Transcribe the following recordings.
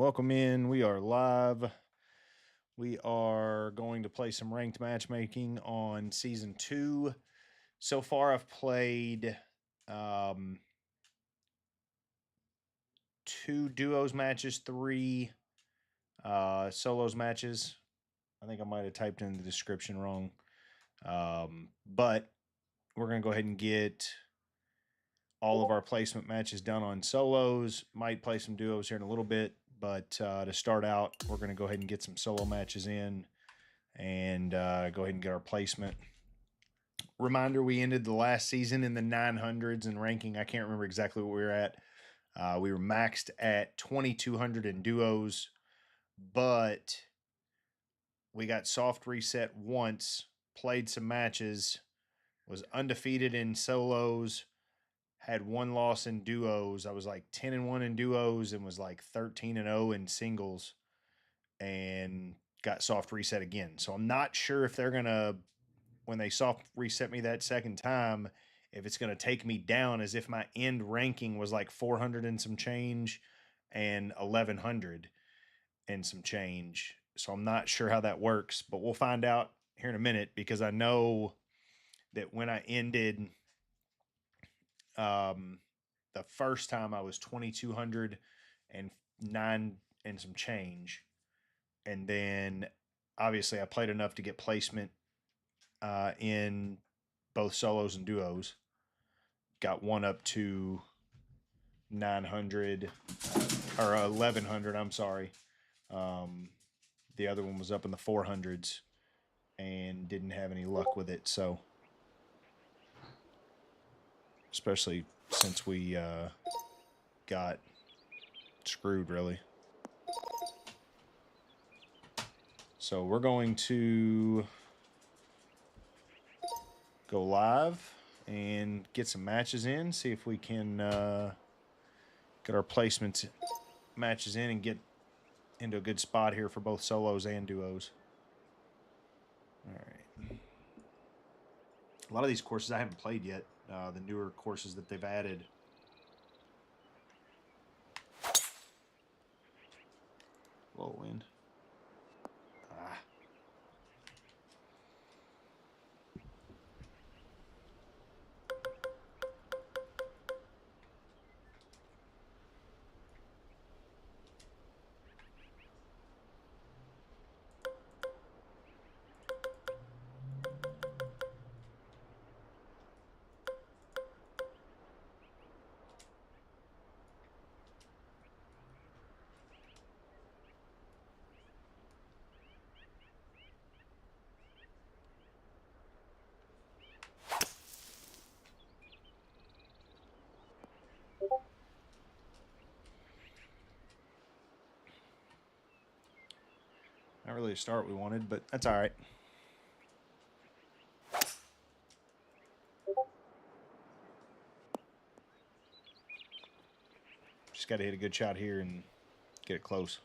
welcome in. We are live. We are going to play some ranked matchmaking on season 2. So far, I've played 2 duos matches, 3 solos matches. I think I might have typed in the description wrong. But we're going to go ahead and get all of our placement matches done on solos. Might play some duos here in a little bit, but to start out, we're going to go ahead and get some solo matches in and go ahead and get our placement. Reminder, we ended the last season in the 900s in ranking. I can't remember exactly what we were at. We were maxed at 2,200 in duos, but we got soft reset once, played some matches, was undefeated in solos, had 1 loss in duos. I was like 10-1 in duos and was like 13-0 in singles, and got soft reset again. So I'm not sure if they're gonna, when they soft reset me that second time, if it's gonna take me down, as if my end ranking was like 400 and some change and 1100 and some change. So I'm not sure how that works, but we'll find out here in a minute, because I know that when I ended the first time, I was 2,209 and some change, and then obviously I played enough to get placement in both solos and duos. Got one up to 900 or 1,100. I'm sorry. The other one was up in the 400s and didn't have any luck with it. So, especially since we got screwed, really. So we're going to go live and get some matches in, see if we can get our placements matches in and get into a good spot here for both solos and duos. All right. A lot of these courses I haven't played yet, the newer courses that they've added. Low wind. Not really a start we wanted, but that's all right. Just got to hit a good shot here and get it close.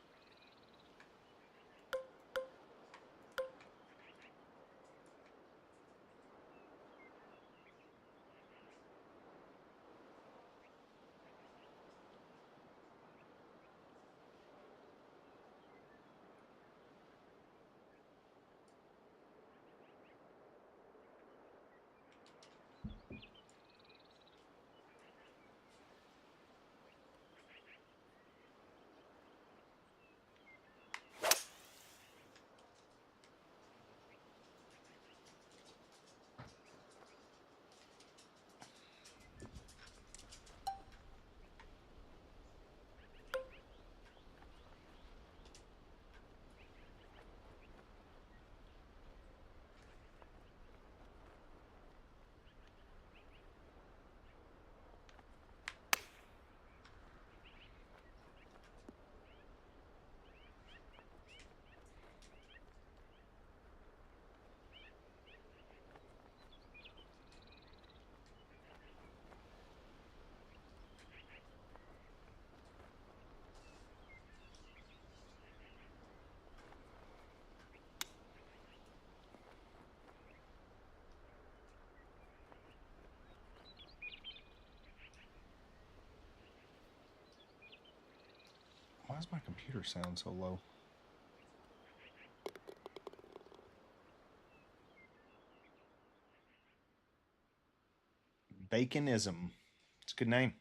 Why does my computer sound so low? Baconism. It's a good name.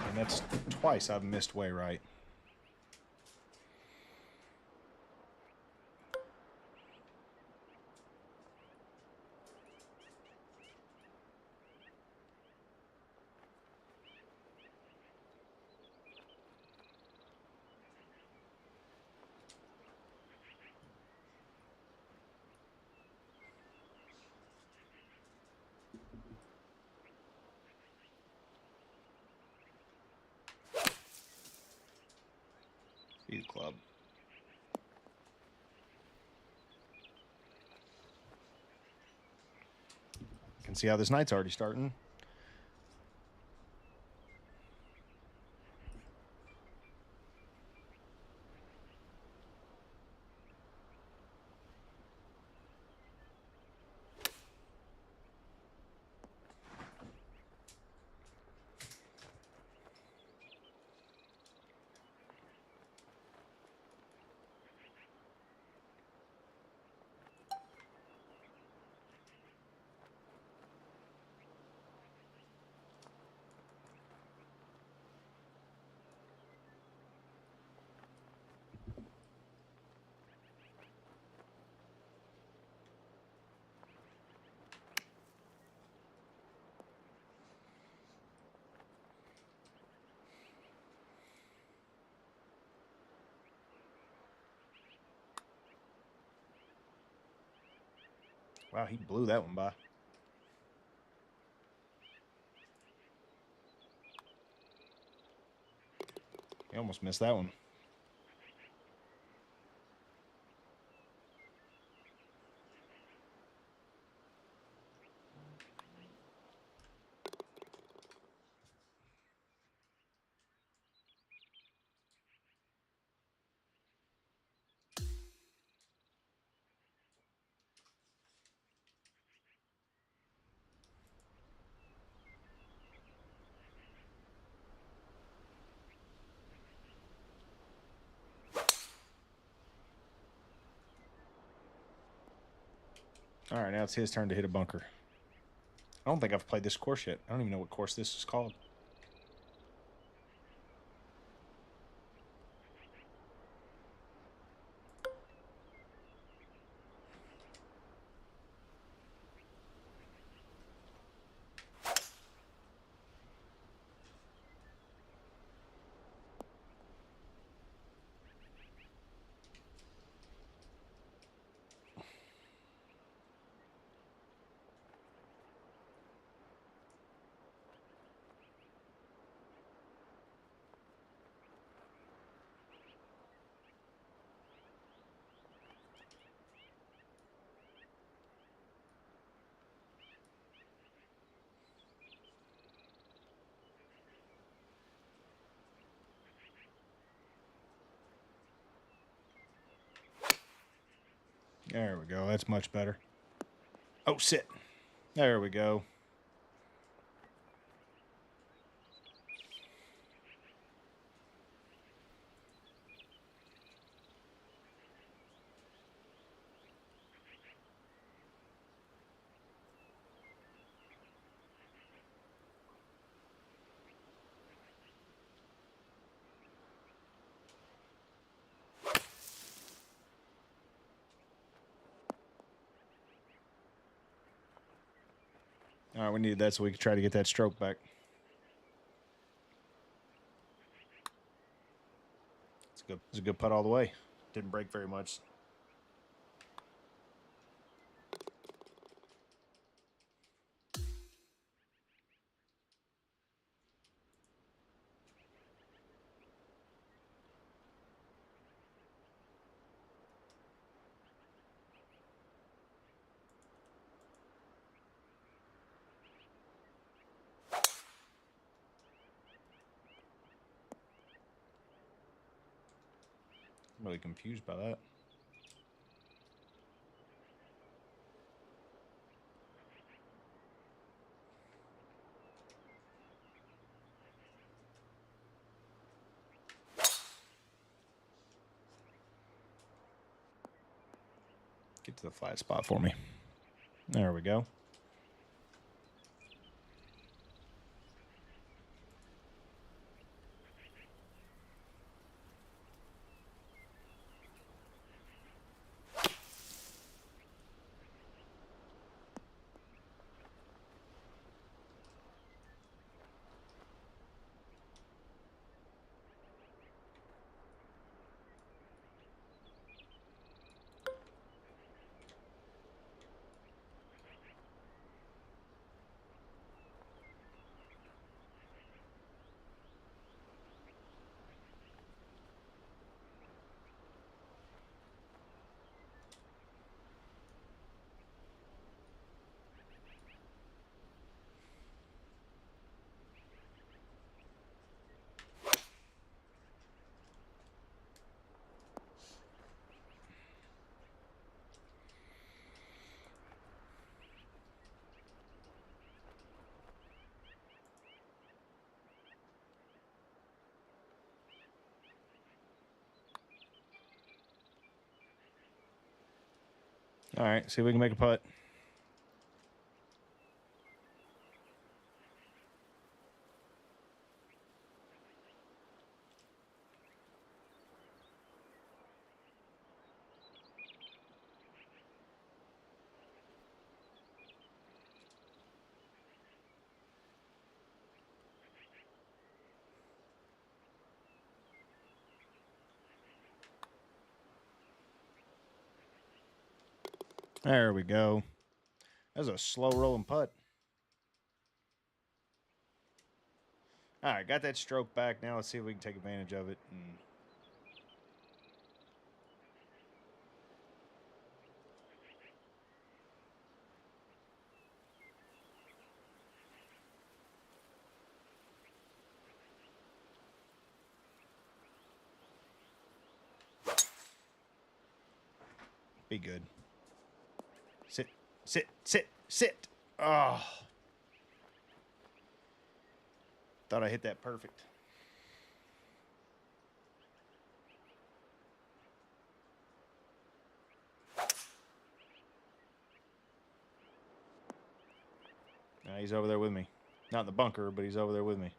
And that's twice I've missed way right. Speed club. Can see how this night's already starting. Wow, he blew that one by. He almost missed that one. All right, now it's his turn to hit a bunker. I don't think I've played this course yet. I don't even know what course this is called. There we go. That's much better. Oh, sit. There we go. All right, we needed that so we could try to get that stroke back. It's a good putt all the way. Didn't break very much. really confused by that. Get to the flat spot for me. There we go. All right, see if we can make a putt. There we go. That was a slow rolling putt. All right, got that stroke back. Now let's see if we can take advantage of it. Be good. Sit, sit, sit, sit. Oh. Thought I hit that perfect. He's over there with me. Not in the bunker, but he's over there with me.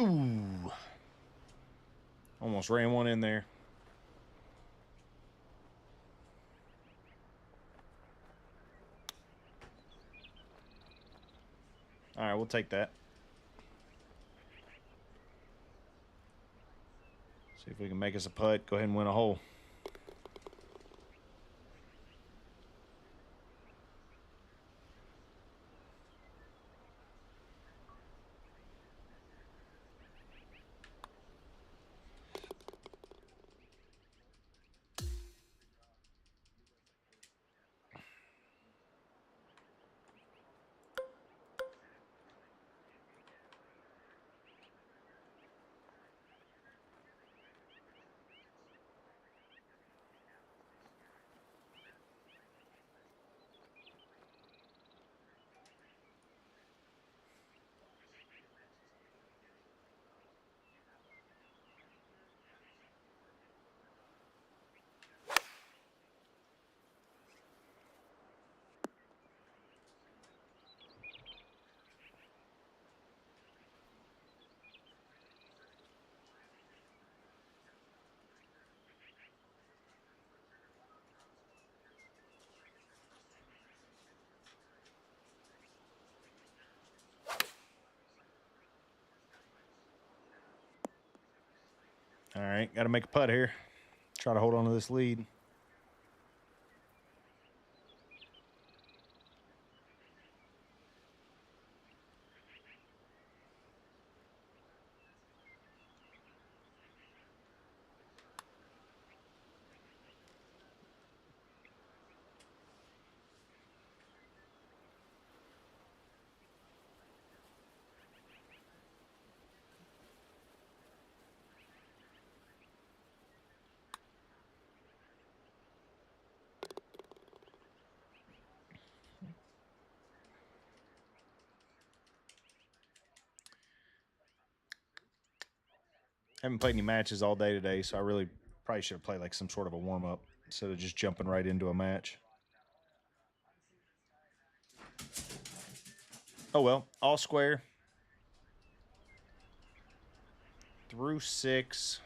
Ooh. Almost ran one in there. All right, we'll take that. See if we can make us a putt. Go ahead and win a hole. All right, got to make a putt here. Try to hold on to this lead. Haven't played any matches all day today, so I really probably should have played like some sort of a warm-up instead of just jumping right into a match. Oh well, all square. Through 6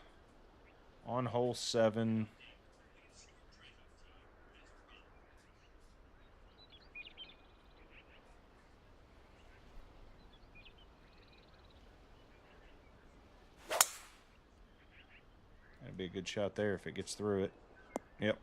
on hole 7. That'd be a good shot there if it gets through it. Yep.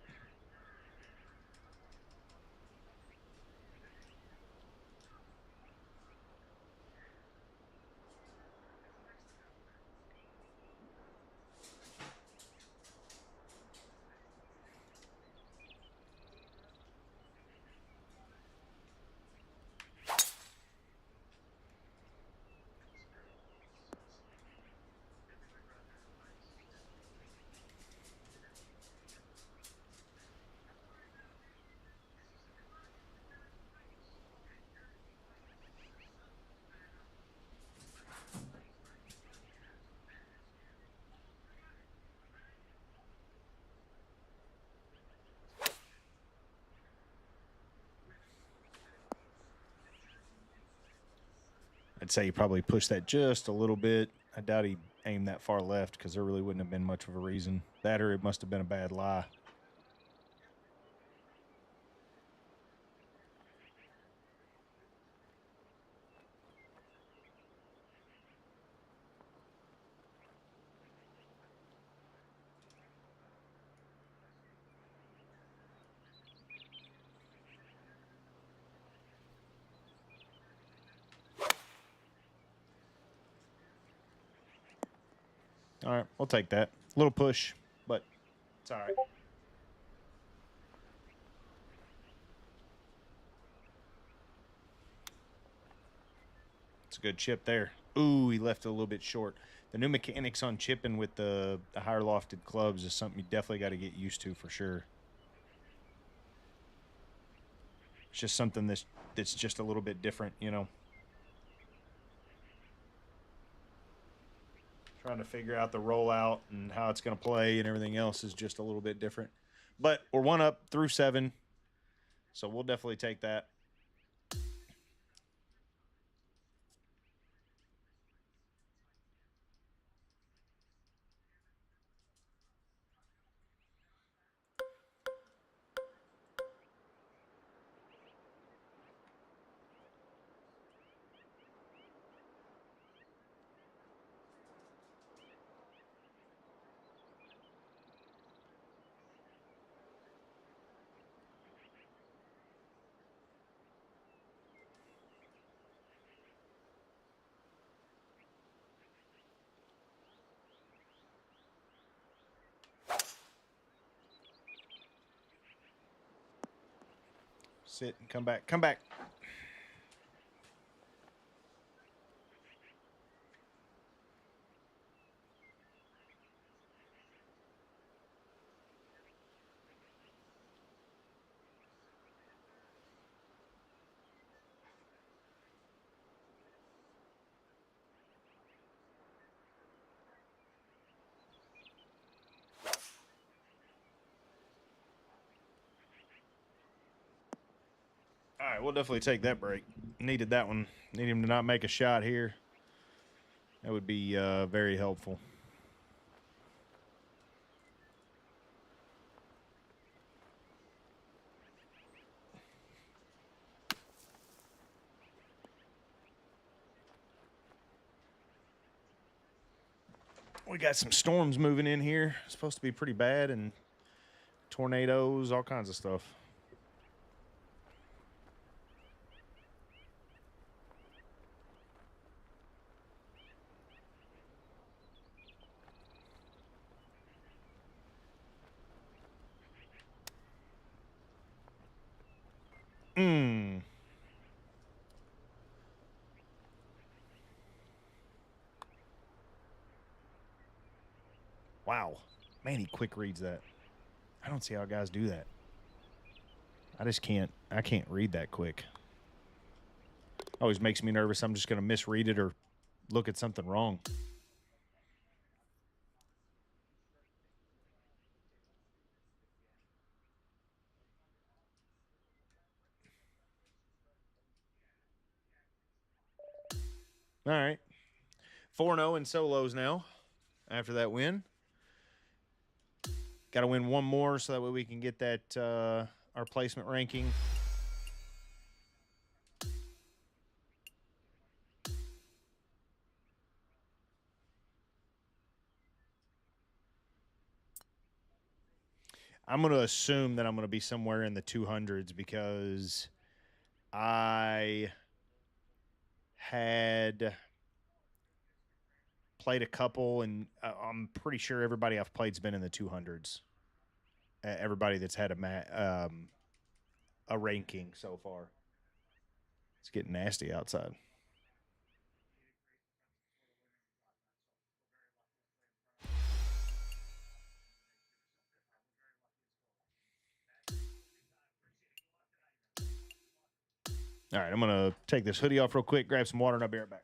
I'd say you probably push that just a little bit. I doubt he aimed that far left because there really wouldn't have been much of a reason. That or it must have been a bad lie. All right, we'll take that. A little push, but it's all right. It's a good chip there. Ooh, he left it a little bit short. The new mechanics on chipping with the higher lofted clubs is something you definitely got to get used to for sure. It's just something that's just a little bit different, you know. Trying to figure out the rollout and how it's going to play and everything else is just a little bit different. But we're 1 up through 7, so we'll definitely take that. Sit and come back. Come back. All right, we'll definitely take that break. Needed that one. Need him to not make a shot here. That would be very helpful. We got some storms moving in here. It's supposed to be pretty bad, and tornadoes, all kinds of stuff. Wow. Man, he quick reads that. I don't see how guys do that. I just can't. I can't read that quick. Always makes me nervous. I'm just going to misread it or look at something wrong. All right. 4-0 in solos now after that win. Got to win one more so that way we can get that our placement ranking. I'm going to assume that I'm going to be somewhere in the 200s because I had played a couple, and I'm pretty sure everybody I've played's been in the 200s. Everybody that's had a ranking so far. It's getting nasty outside. All right, I'm going to take this hoodie off real quick, grab some water, and I'll be right back.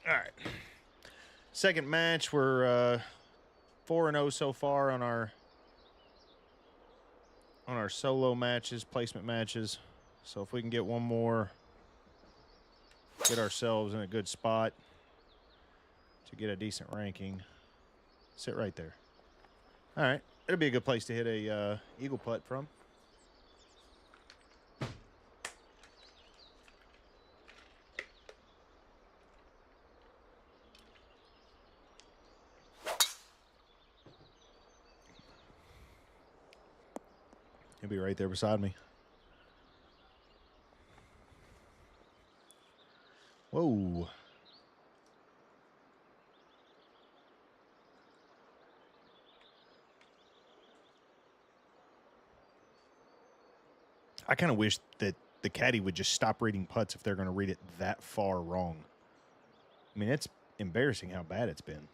All right. Second match. We're 4-0 so far on our solo matches, placement matches. So if we can get one more, get ourselves in a good spot to get a decent ranking. Sit right there. All right. It'll be a good place to hit a eagle putt from. He'll be right there beside me. Whoa. I kind of wish that the caddy would just stop reading putts if they're going to read it that far wrong. I mean, it's embarrassing how bad it's been.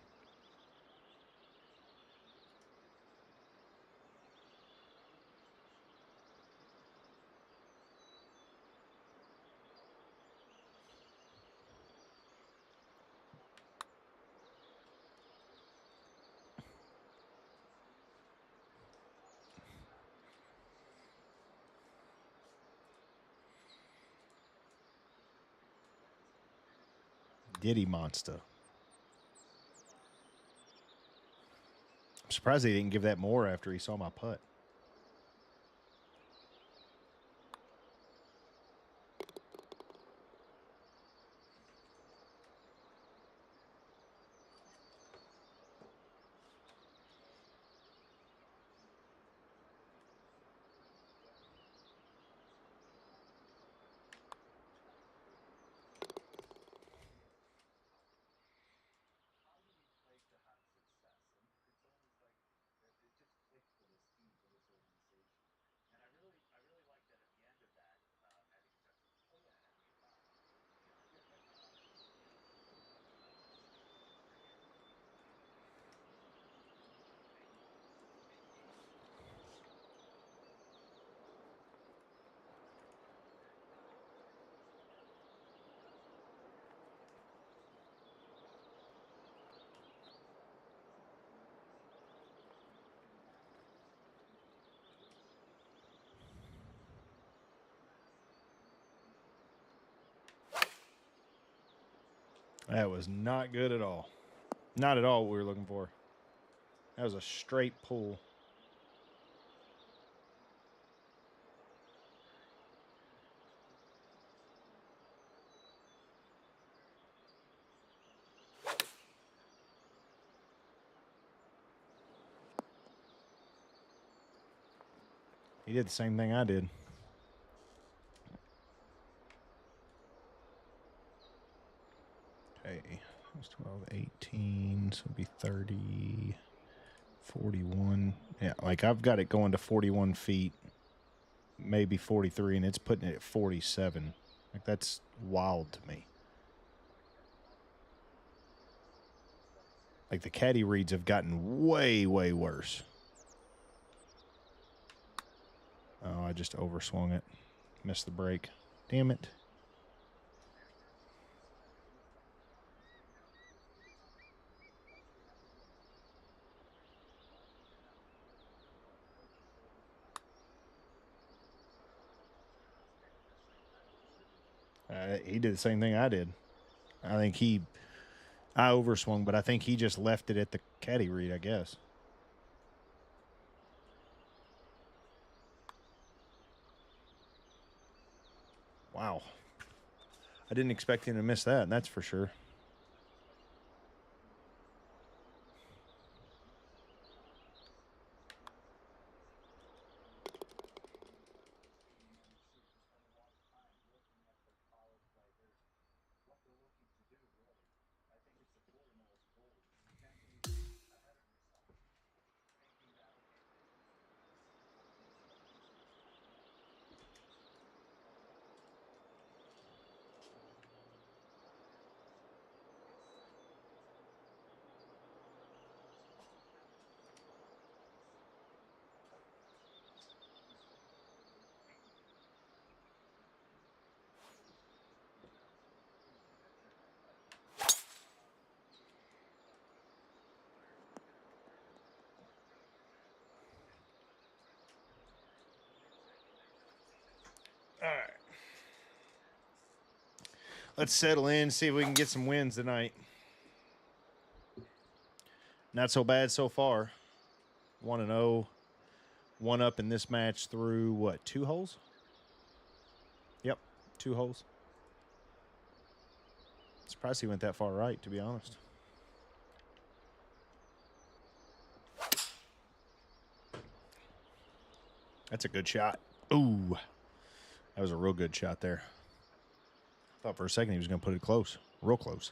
Diddy monster. I'm surprised they didn't give that more after he saw my putt. That was not good at all. Not at all what we were looking for. That was a straight pull. He did the same thing I did. Okay, that's 12, 18, so it'll be 30, 41. Yeah, like I've got it going to 41 feet, maybe 43, and it's putting it at 47. Like that's wild to me. Like the caddy reads have gotten way, way worse. Oh, I just overswung it. Missed the break. Damn it. He did the same thing I did. I think I overswung, but I think he just left it at the caddy read, I guess. Wow. I didn't expect him to miss that, that's for sure. All right. Let's settle in, see if we can get some wins tonight. Not so bad so far. 1-0. 1 up in this match through what, 2 holes? Yep, 2 holes. Surprised he went that far right, to be honest. That's a good shot. Ooh, that was a real good shot there. Thought for a second he was going to put it close, real close.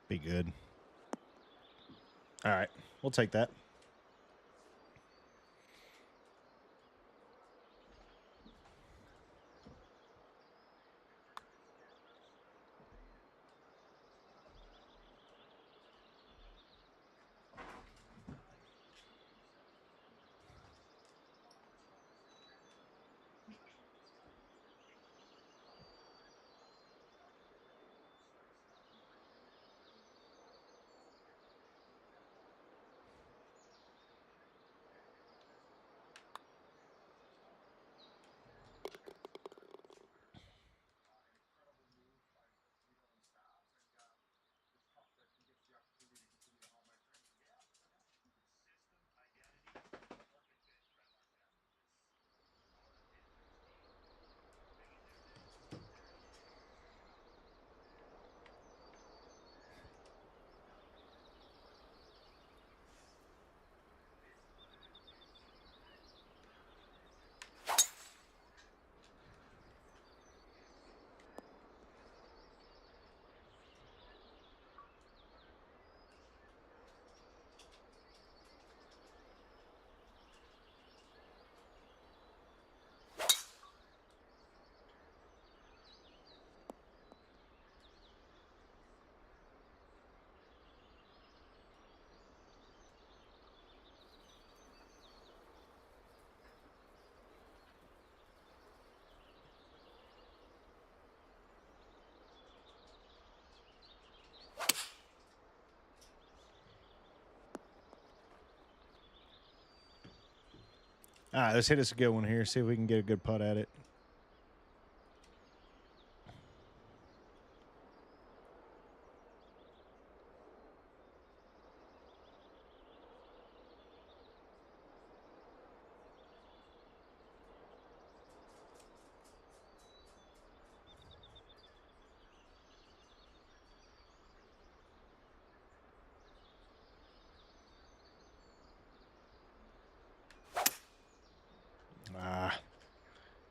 Be good. All right, we'll take that. All right, let's hit us a good one here. See if we can get a good putt at it.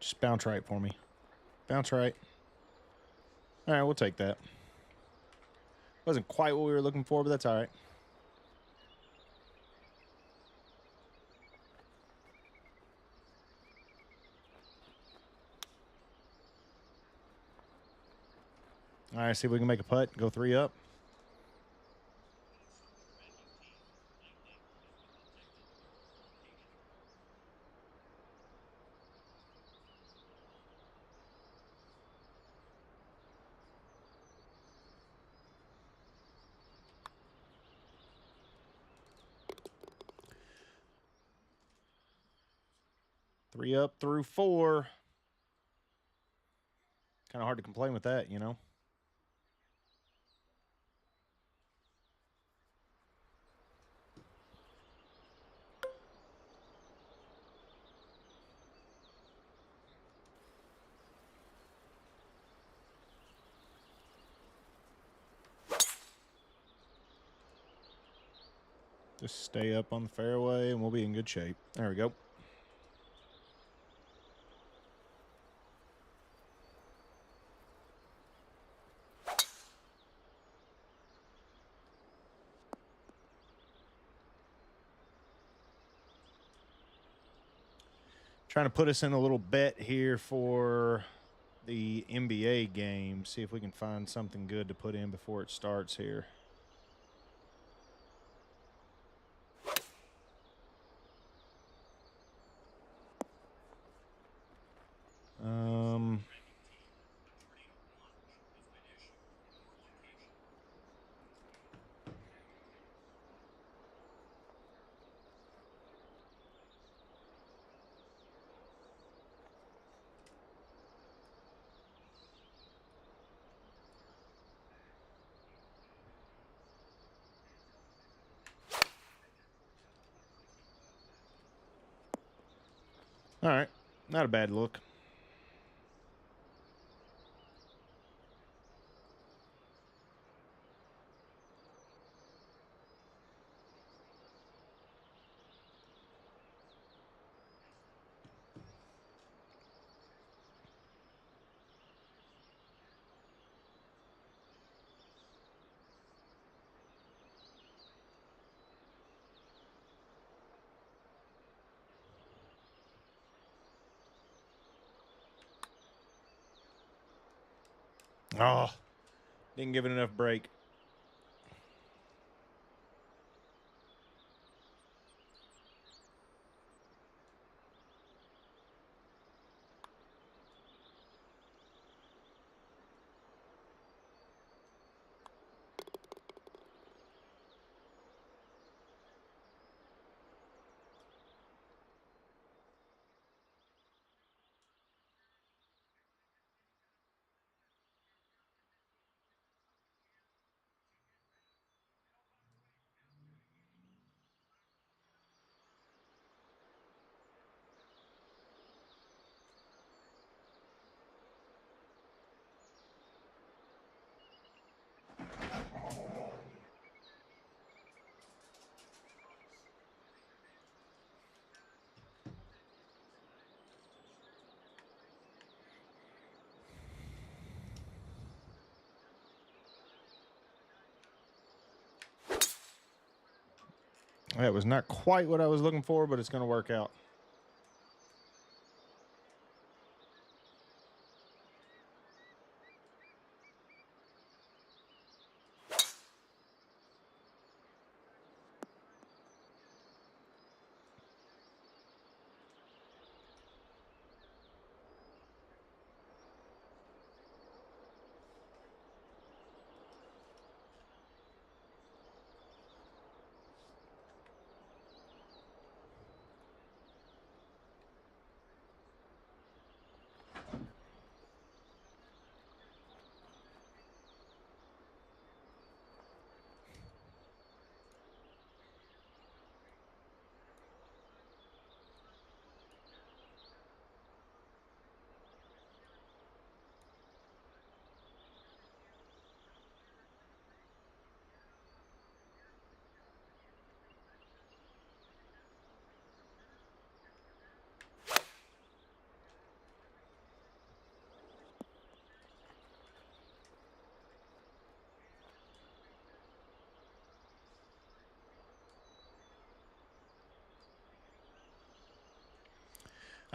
Just bounce right for me. Bounce right. All right, we'll take that. Wasn't quite what we were looking for, but that's all right. All right, see if we can make a putt. Go 3 up. Three up through 4. Kind of hard to complain with that, you know. Just stay up on the fairway and we'll be in good shape. There we go. Trying to put us in a little bet here for the NBA game. See if we can find something good to put in before it starts here. All right, not a bad look. Oh, didn't give it enough break. That was not quite what I was looking for, but it's going to work out.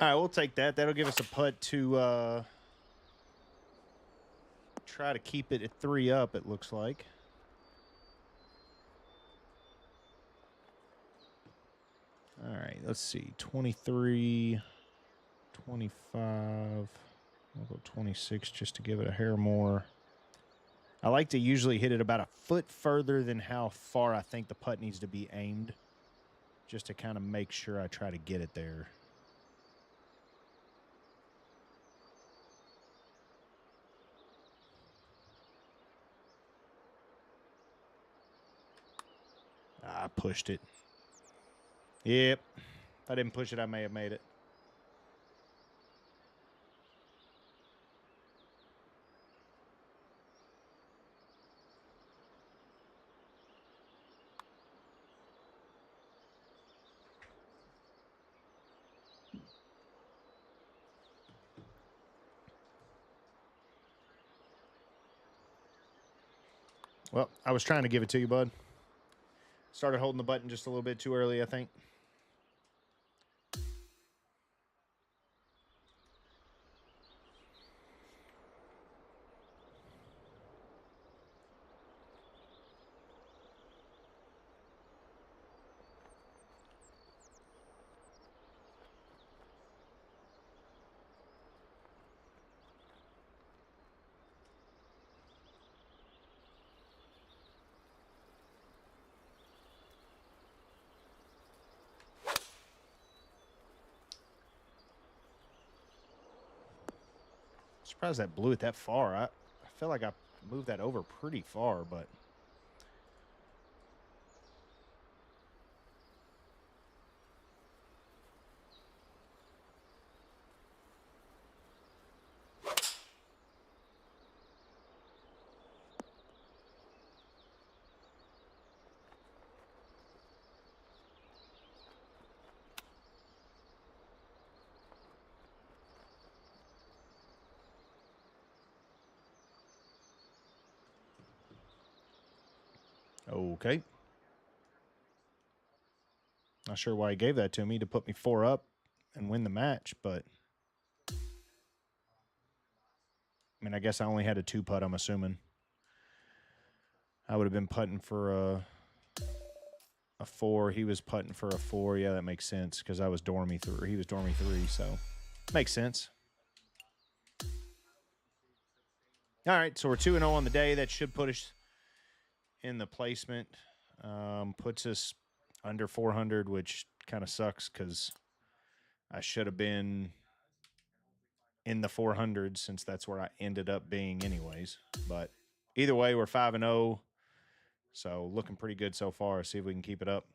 All right, we'll take that. That'll give us a putt to try to keep it at 3 up, it looks like. All right, let's see. 23, 25. We'll go 26 just to give it a hair more. I like to usually hit it about a foot further than how far I think the putt needs to be aimed, just to kind of make sure I try to get it there. I pushed it. Yep. If I didn't push it, I may have made it. Well, I was trying to give it to you, bud. Started holding the button just a little bit too early, I think. Surprised that blew it that far. I feel like I moved that over pretty far, but... Okay. Not sure why he gave that to me to put me 4 up and win the match, but... I mean, I guess I only had a 2-putt, I'm assuming. I would have been putting for a 4. He was putting for a 4. Yeah, that makes sense because I was dormy 3. He was dormy 3, so makes sense. All right, so we're 2-0 on the day. That should put us in the placement. Puts us under 400, which kind of sucks because I should have been in the 400s since that's where I ended up being anyways. But either way, we're 5-0, so looking pretty good so far. See if we can keep it up.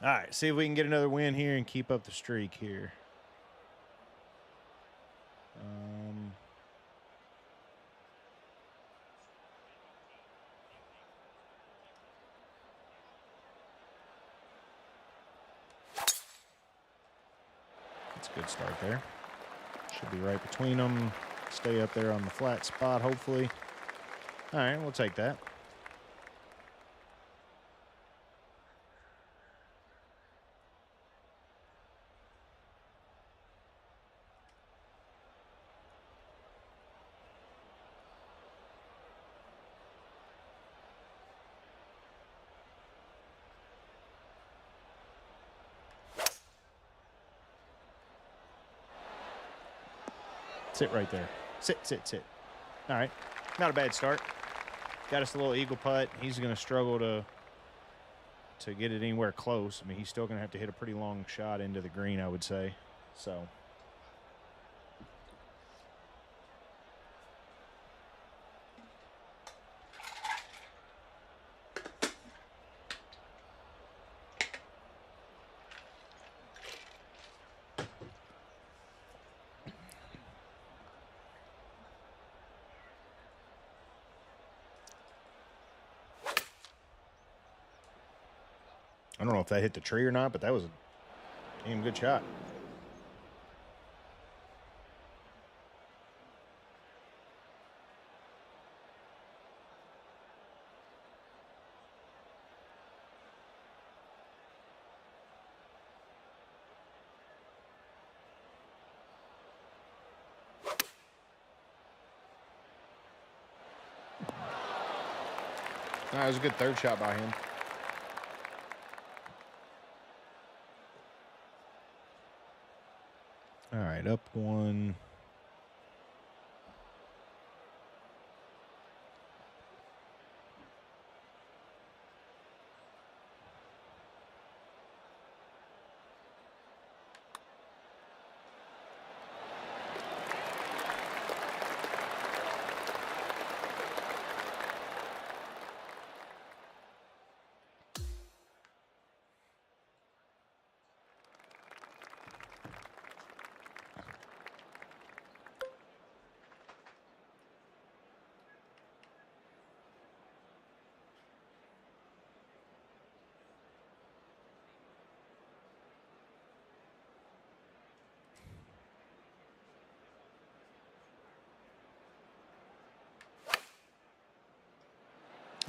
All right, see if we can get another win here and keep up the streak here. That's a good start there. Should be right between them. Stay up there on the flat spot, hopefully. All right, we'll take that. Sit right there. Sit, sit, sit. All right. Not a bad start. got us a little eagle putt. He's going to struggle to get it anywhere close. I mean, he's still going to have to hit a pretty long shot into the green, I would say. So. I don't know if that hit the tree or not, but that was a damn good shot. That was a good third shot by him. All right, up one.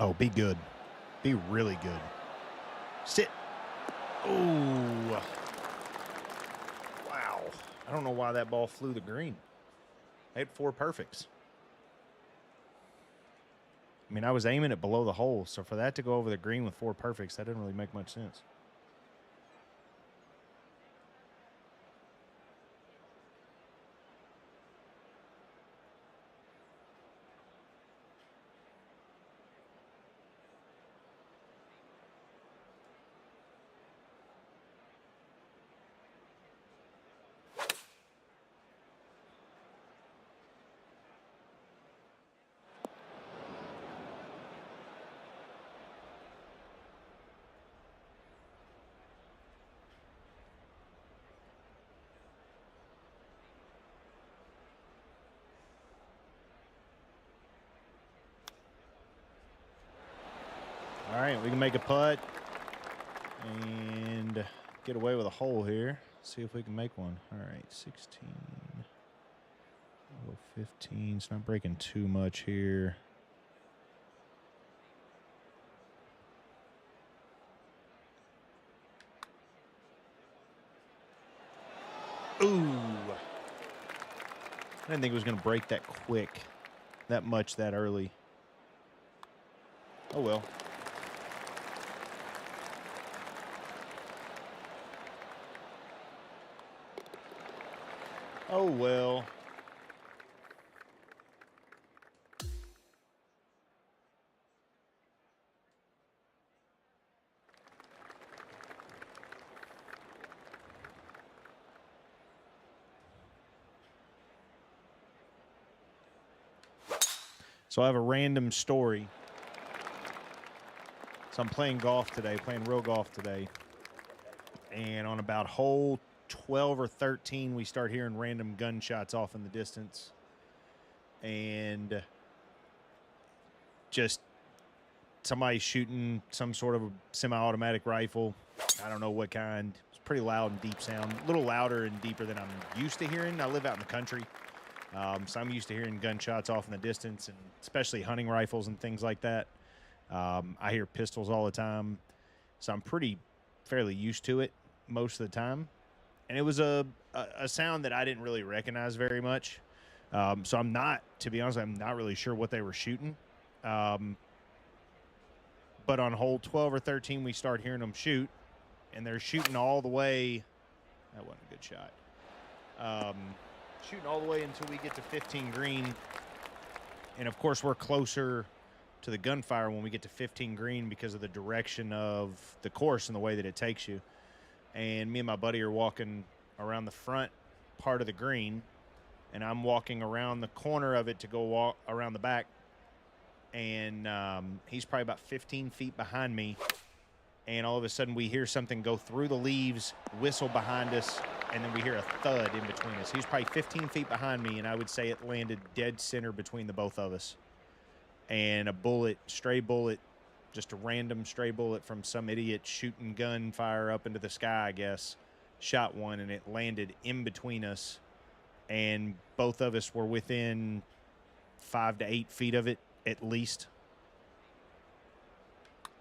Oh, be good. Be really good. Sit. Oh. Wow. I don't know why that ball flew the green. I hit 4 perfects. I mean, I was aiming it below the hole, so for that to go over the green with 4 perfects, that didn't really make much sense. All right, we can make a putt and get away with a hole here. See if we can make one. All right, 16. We'll go 15. It's not breaking too much here. Ooh. I didn't think it was going to break that quick, that much, that early. Oh, well. Oh, well. So I have a random story. So I'm playing golf today, playing real golf today. And on about hole 12 or 13, we start hearing random gunshots off in the distance. And just somebody shooting some sort of a semi-automatic rifle. I don't know what kind. It's pretty loud and deep sound. A little louder and deeper than I'm used to hearing. I live out in the country. So I'm used to hearing gunshots off in the distance, and especially hunting rifles and things like that. I hear pistols all the time. So I'm fairly used to it most of the time. And it was a sound that I didn't really recognize very much. So I'm not, to be honest, I'm not really sure what they were shooting. But on hole 12 or 13, we start hearing them shoot, and they're shooting all the way. That wasn't a good shot. Shooting all the way until we get to 15 green. And, of course, we're closer to the gunfire when we get to 15 green because of the direction of the course and the way that it takes you. And me and my buddy are walking around the front part of the green, and I'm walking around the corner of it to go walk around the back. And he's probably about 15 feet behind me. And all of a sudden we hear something go through the leaves, whistle behind us, and then we hear a thud in between us. He's probably 15 feet behind me, and I would say it landed dead center between the both of us. And a bullet, stray bullet, just a random stray bullet from some idiot shooting gunfire up into the sky, I guess, shot one, and it landed in between us. And both of us were within 5 to 8 feet of it, at least.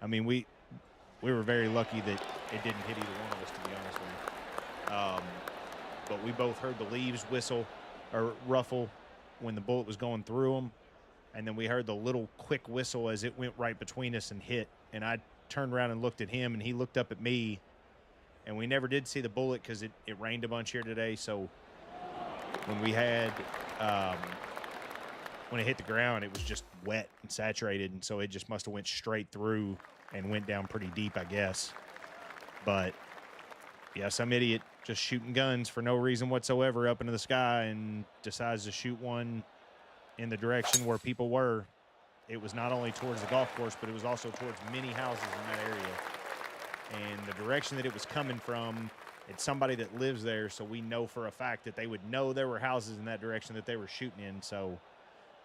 I mean, we were very lucky that it didn't hit either one of us, to be honest with you. But we both heard the leaves whistle or ruffle when the bullet was going through them. And then we heard the little quick whistle as it went right between us and hit. And I turned around and looked at him, and he looked up at me. And we never did see the bullet because it rained a bunch here today. So when we had, when it hit the ground, it was just wet and saturated. And so it just must have went straight through and went down pretty deep, I guess. But yeah, some idiot just shooting guns for no reason whatsoever up into the sky and decides to shoot one in the direction where people were. It was not only towards the golf course, but it was also towards many houses in that area. And the direction that it was coming from, it's somebody that lives there, so we know for a fact that they would know there were houses in that direction that they were shooting in. So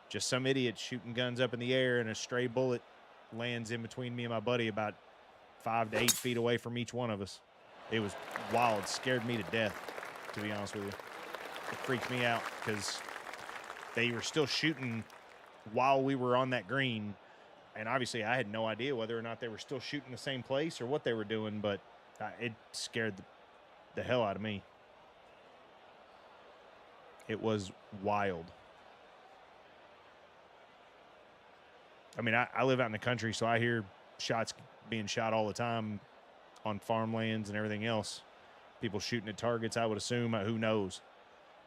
just some idiot shooting guns up in the air, and a stray bullet lands in between me and my buddy about 5 to 8 feet away from each one of us. It was wild. Scared me to death, to be honest with you. It freaked me out because they were still shooting while we were on that green. And obviously I had no idea whether or not they were still shooting the same place or what they were doing, but it scared the hell out of me. It was wild. I mean, I live out in the country, so I hear shots being shot all the time on farmlands and everything else. People shooting at targets, I would assume. Who knows?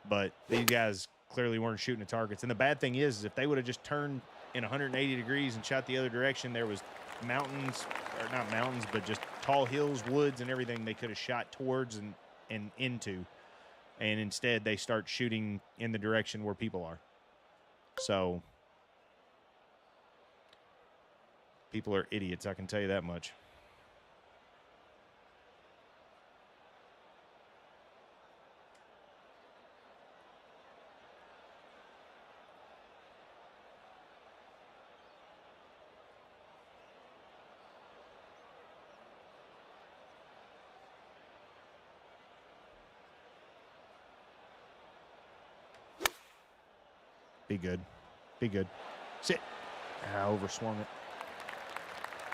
But these guys clearly weren't shooting at targets. And the bad thing is if they would have just turned in 180 degrees and shot the other direction, there was mountains, or not mountains, but just tall hills, woods, and everything they could have shot towards and into. And instead, they start shooting in the direction where people are. So people are idiots, I can tell you that much. Be good. Be good. Sit. I overswung it.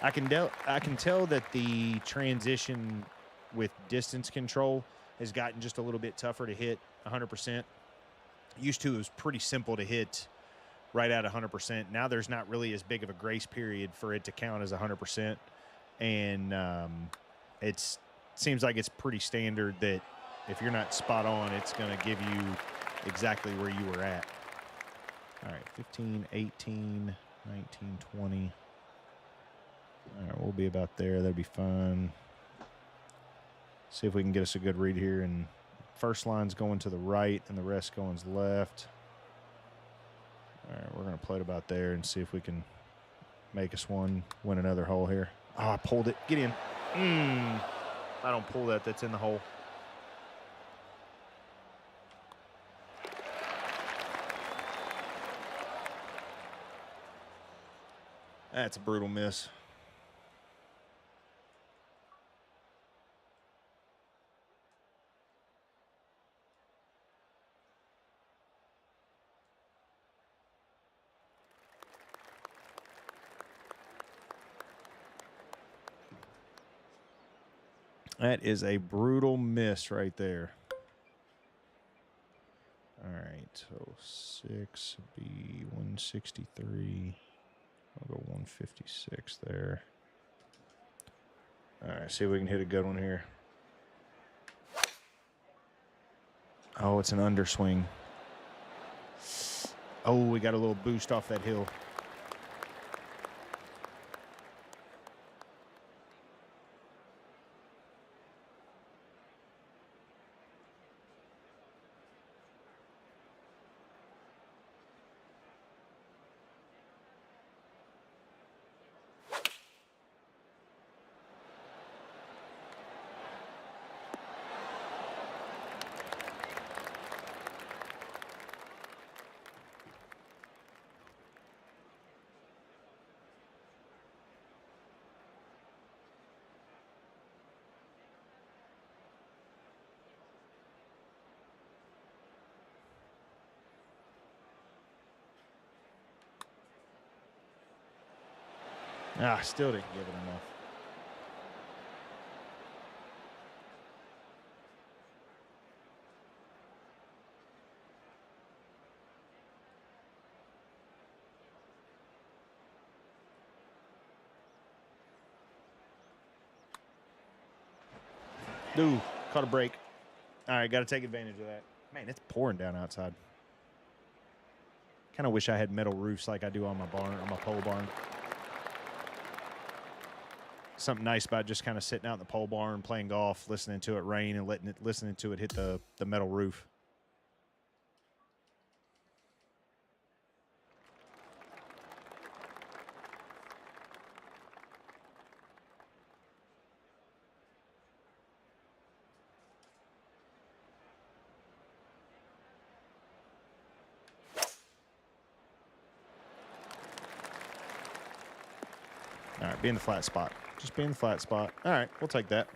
I can tell that the transition with distance control has gotten just a little bit tougher to hit 100%. Used to, it was pretty simple to hit right at 100%. Now there's not really as big of a grace period for it to count as 100%. And it seems like it's pretty standard that if you're not spot on, it's going to give you exactly where you were at. All right, 15, 18, 19, 20. All right, we'll be about there. That'll be fun. See if we can get us a good read here. And first line's going to the right and the rest going left. All right, we're going to play it about there and see if we can make us win another hole here. Oh, I pulled it. Get in. I don't pull that. That's in the hole. That's a brutal miss. That is a brutal miss right there. All right, so 6 would be 163. I'll go 156 there. All right, see if we can hit a good one here. Oh, it's an underswing. Oh, we got a little boost off that hill. Ah, still didn't give it enough. Ooh, caught a break. All right, got to take advantage of that. Man, it's pouring down outside. Kind of wish I had metal roofs like I do on my barn, on my pole barn. Something nice about just kind of sitting out in the pole barn, playing golf, listening to it rain, and listening to it hit the metal roof. All right, be in the flat spot. Just be in the flat spot. All right, we'll take that.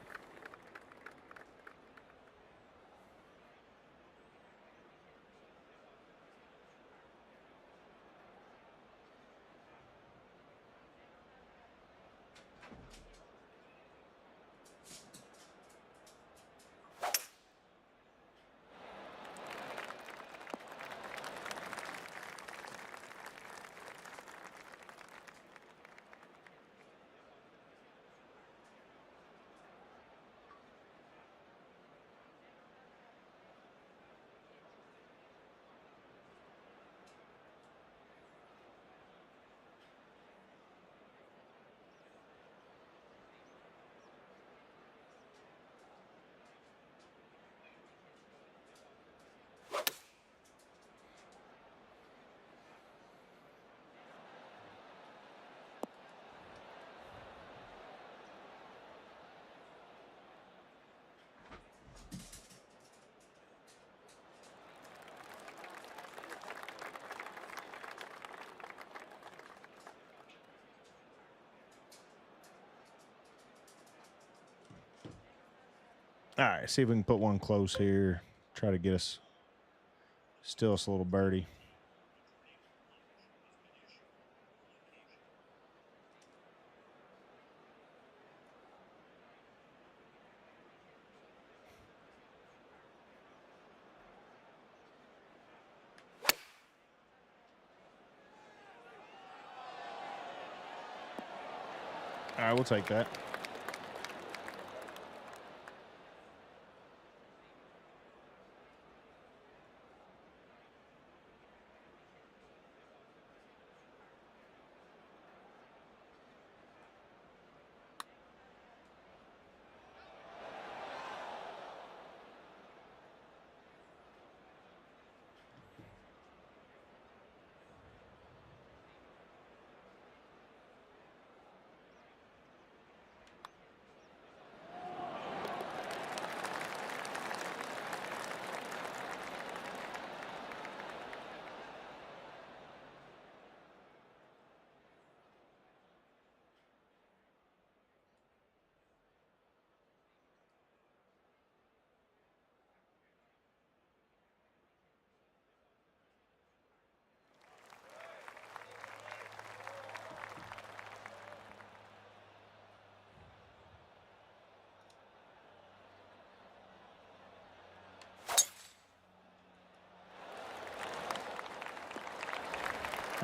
All right, see if we can put one close here. Try to get us, steal us a little birdie. All right, we'll take that.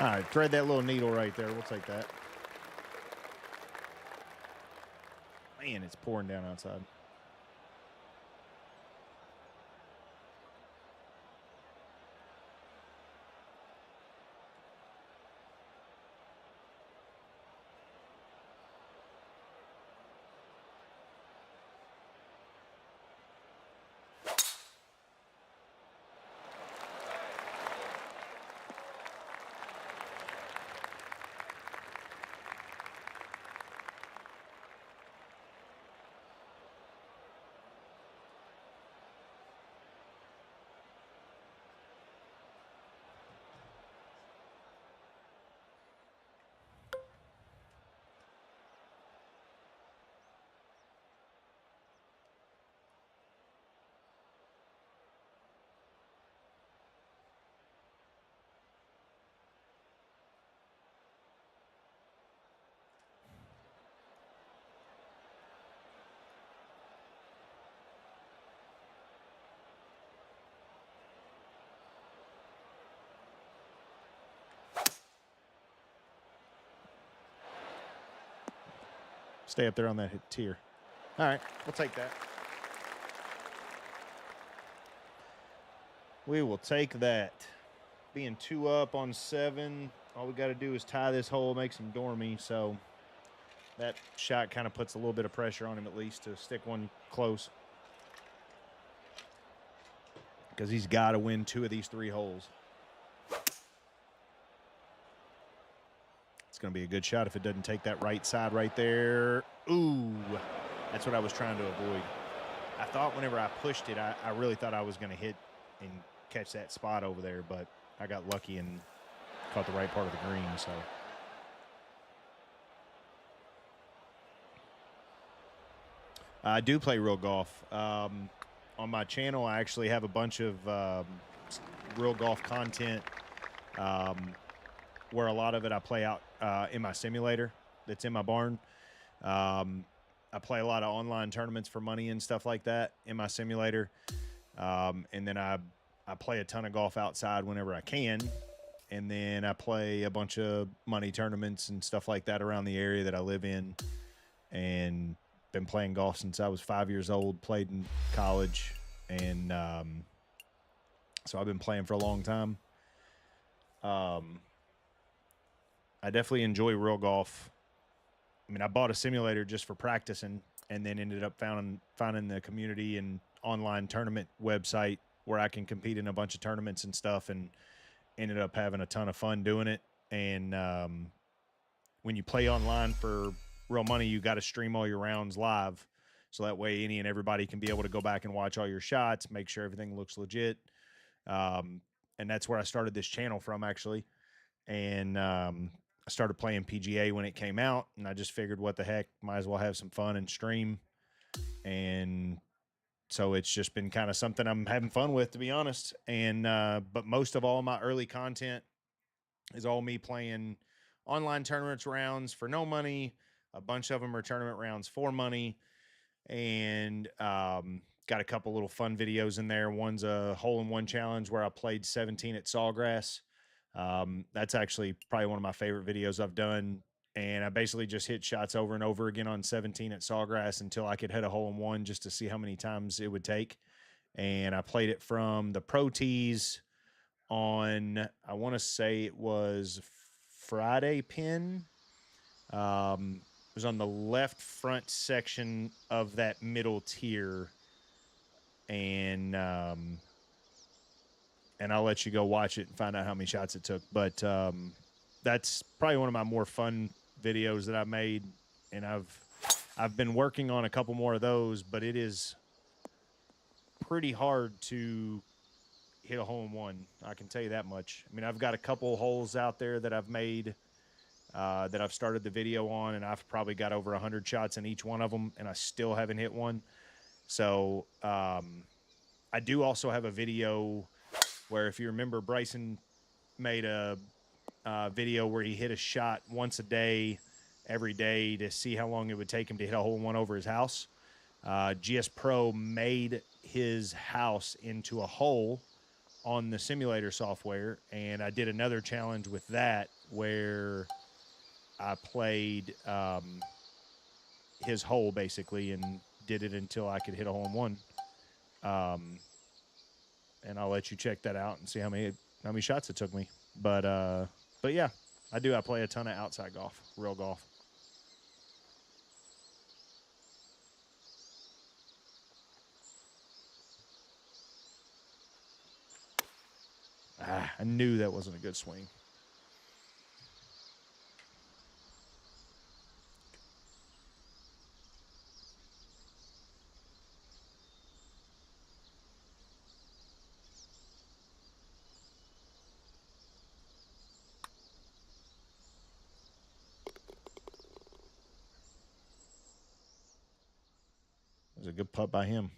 All right, thread that little needle right there. We'll take that. Man, it's pouring down outside. Stay up there on that tier. All right, we'll take that. We will take that. Being 2 up on 7, all we got to do is tie this hole, make some dormy. So that shot kind of puts a little bit of pressure on him at least to stick one close. Because he's got to win 2 of these 3 holes. It's going to be a good shot if it doesn't take that right side right there. Ooh, that's what I was trying to avoid. I thought whenever I pushed it, I really thought I was going to hit and catch that spot over there, but I got lucky and caught the right part of the green. So I do play real golf. On my channel, I actually have a bunch of real golf content where a lot of it I play out in my simulator that's in my barn. I play a lot of online tournaments for money and stuff like that in my simulator. And then I play a ton of golf outside whenever I can. And then I play a bunch of money tournaments and stuff like that around the area that I live in. And been playing golf since I was 5 years old, played in college. And so I've been playing for a long time. I definitely enjoy real golf. I mean, I bought a simulator just for practicing and then ended up finding the community and online tournament website where I can compete in a bunch of tournaments and stuff, and ended up having a ton of fun doing it. And when you play online for real money, you got to stream all your rounds live. So that way any and everybody can be able to go back and watch all your shots, make sure everything looks legit. And that's where I started this channel from, actually. And I started playing PGA when it came out, and I just figured, what the heck, might as well have some fun and stream. And so it's just been kind of something I'm having fun with, to be honest. And but most of all my early content is all me playing online tournaments rounds for no money. A bunch of them are tournament rounds for money. And got a couple little fun videos in there. One's a hole-in-one challenge where I played 17 at Sawgrass. That's actually probably one of my favorite videos I've done. And I basically just hit shots over and over again on 17 at Sawgrass until I could hit a hole-in-one, just to see how many times it would take. And I played it from the pro tees on, I want to say it was Friday pin. It was on the left front section of that middle tier. And I'll let you go watch it and find out how many shots it took. But that's probably one of my more fun videos that I made, and I've been working on a couple more of those, but it is pretty hard to hit a hole-in-one. I can tell you that much. I mean, I've got a couple holes out there that I've made that I've started the video on, and I've probably got over 100 shots in each one of them, and I still haven't hit one. So I do also have a video where, if you remember, Bryson made a video where he hit a shot once a day, every day, to see how long it would take him to hit a hole-in-one over his house. GS Pro made his house into a hole on the simulator software, and I did another challenge with that where I played his hole, basically, and did it until I could hit a hole-in-one. And I'll let you check that out and see how many shots it took me. But yeah, I play a ton of outside golf, real golf. I knew that wasn't a good swing. It was a good putt by him.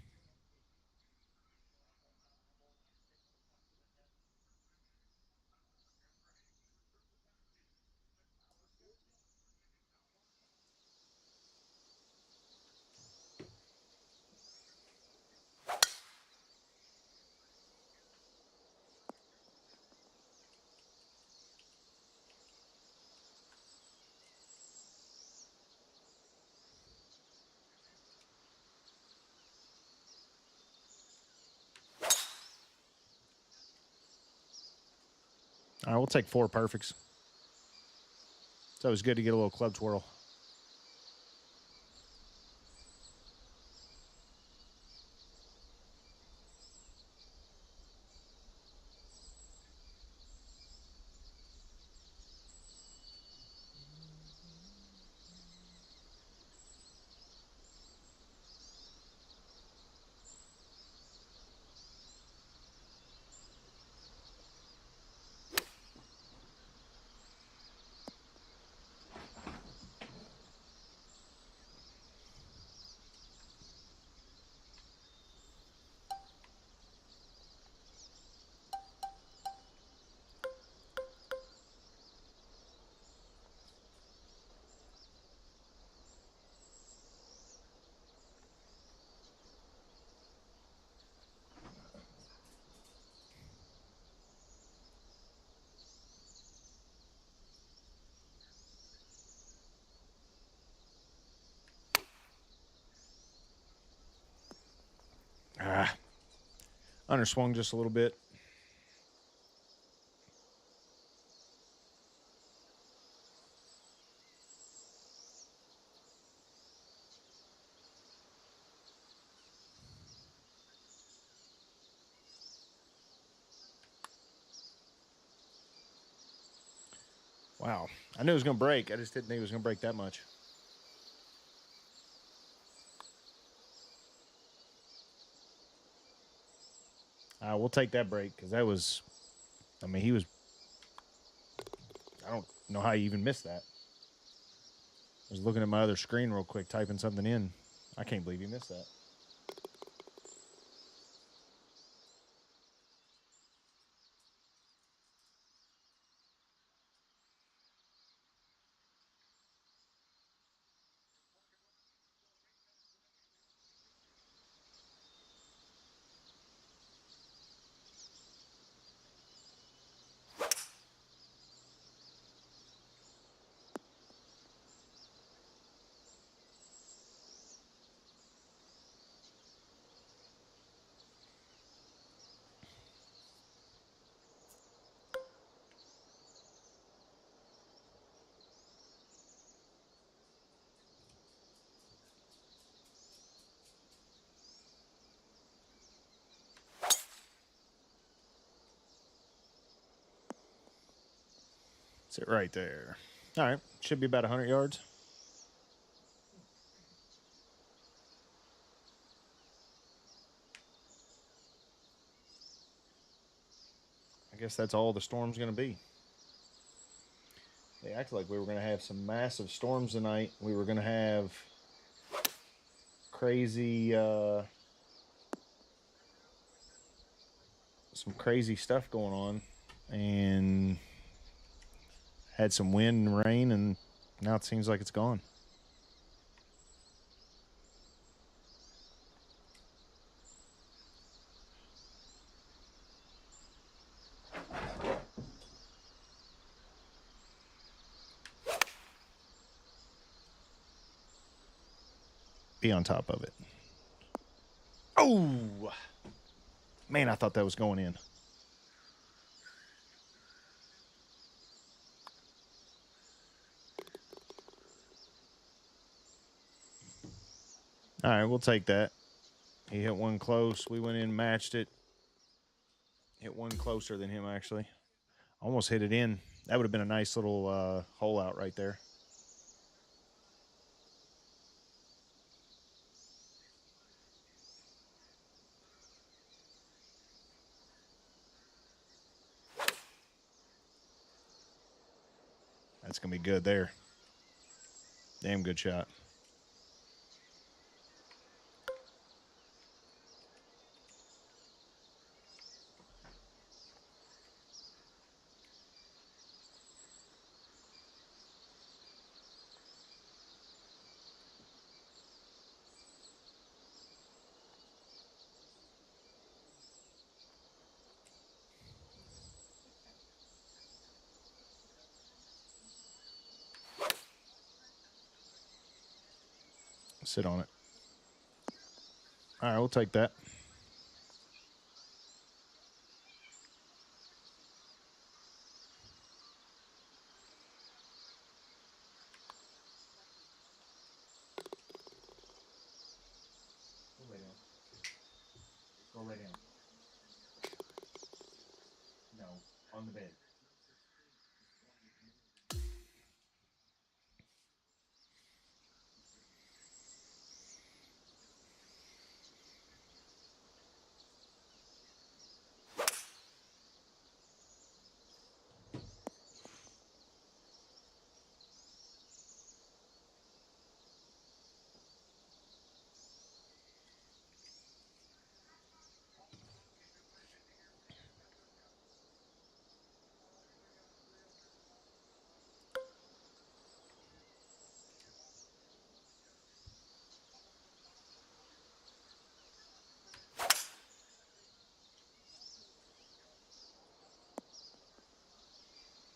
All right, we'll take 4 perfects. It's always good to get a little club twirl. Underswung just a little bit. Wow. I knew it was going to break. I just didn't think it was going to break that much. We'll take that break because that was, I mean, he was, I don't know how you even missed that. I was looking at my other screen real quick, typing something in. I can't believe you missed that. Sit right there. All right. Should be about 100 yards. I guess that's all the storm's going to be. They acted like we were going to have some massive storms tonight. We were going to have crazy, some crazy stuff going on. And had some wind and rain, and now it seems like it's gone. Be on top of it. Oh, man, I thought that was going in. All right, we'll take that. He hit one close. We went in, matched it. Hit one closer than him, actually. Almost hit it in. That would have been a nice little hole out right there. That's going to be good there. Damn good shot. Sit on it. All right, we'll take that. on the bed.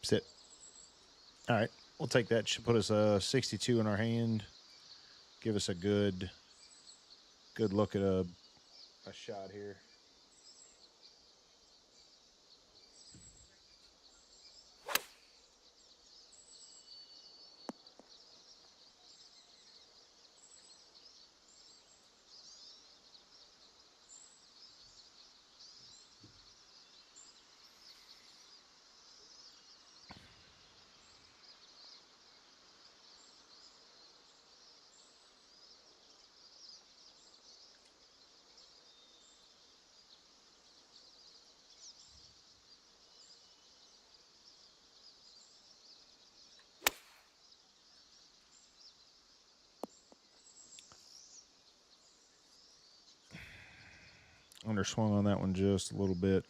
Sit. All right. We'll take that. Should put us a 62 in our hand. Give us a good look at a shot here. Underswung on that one just a little bit.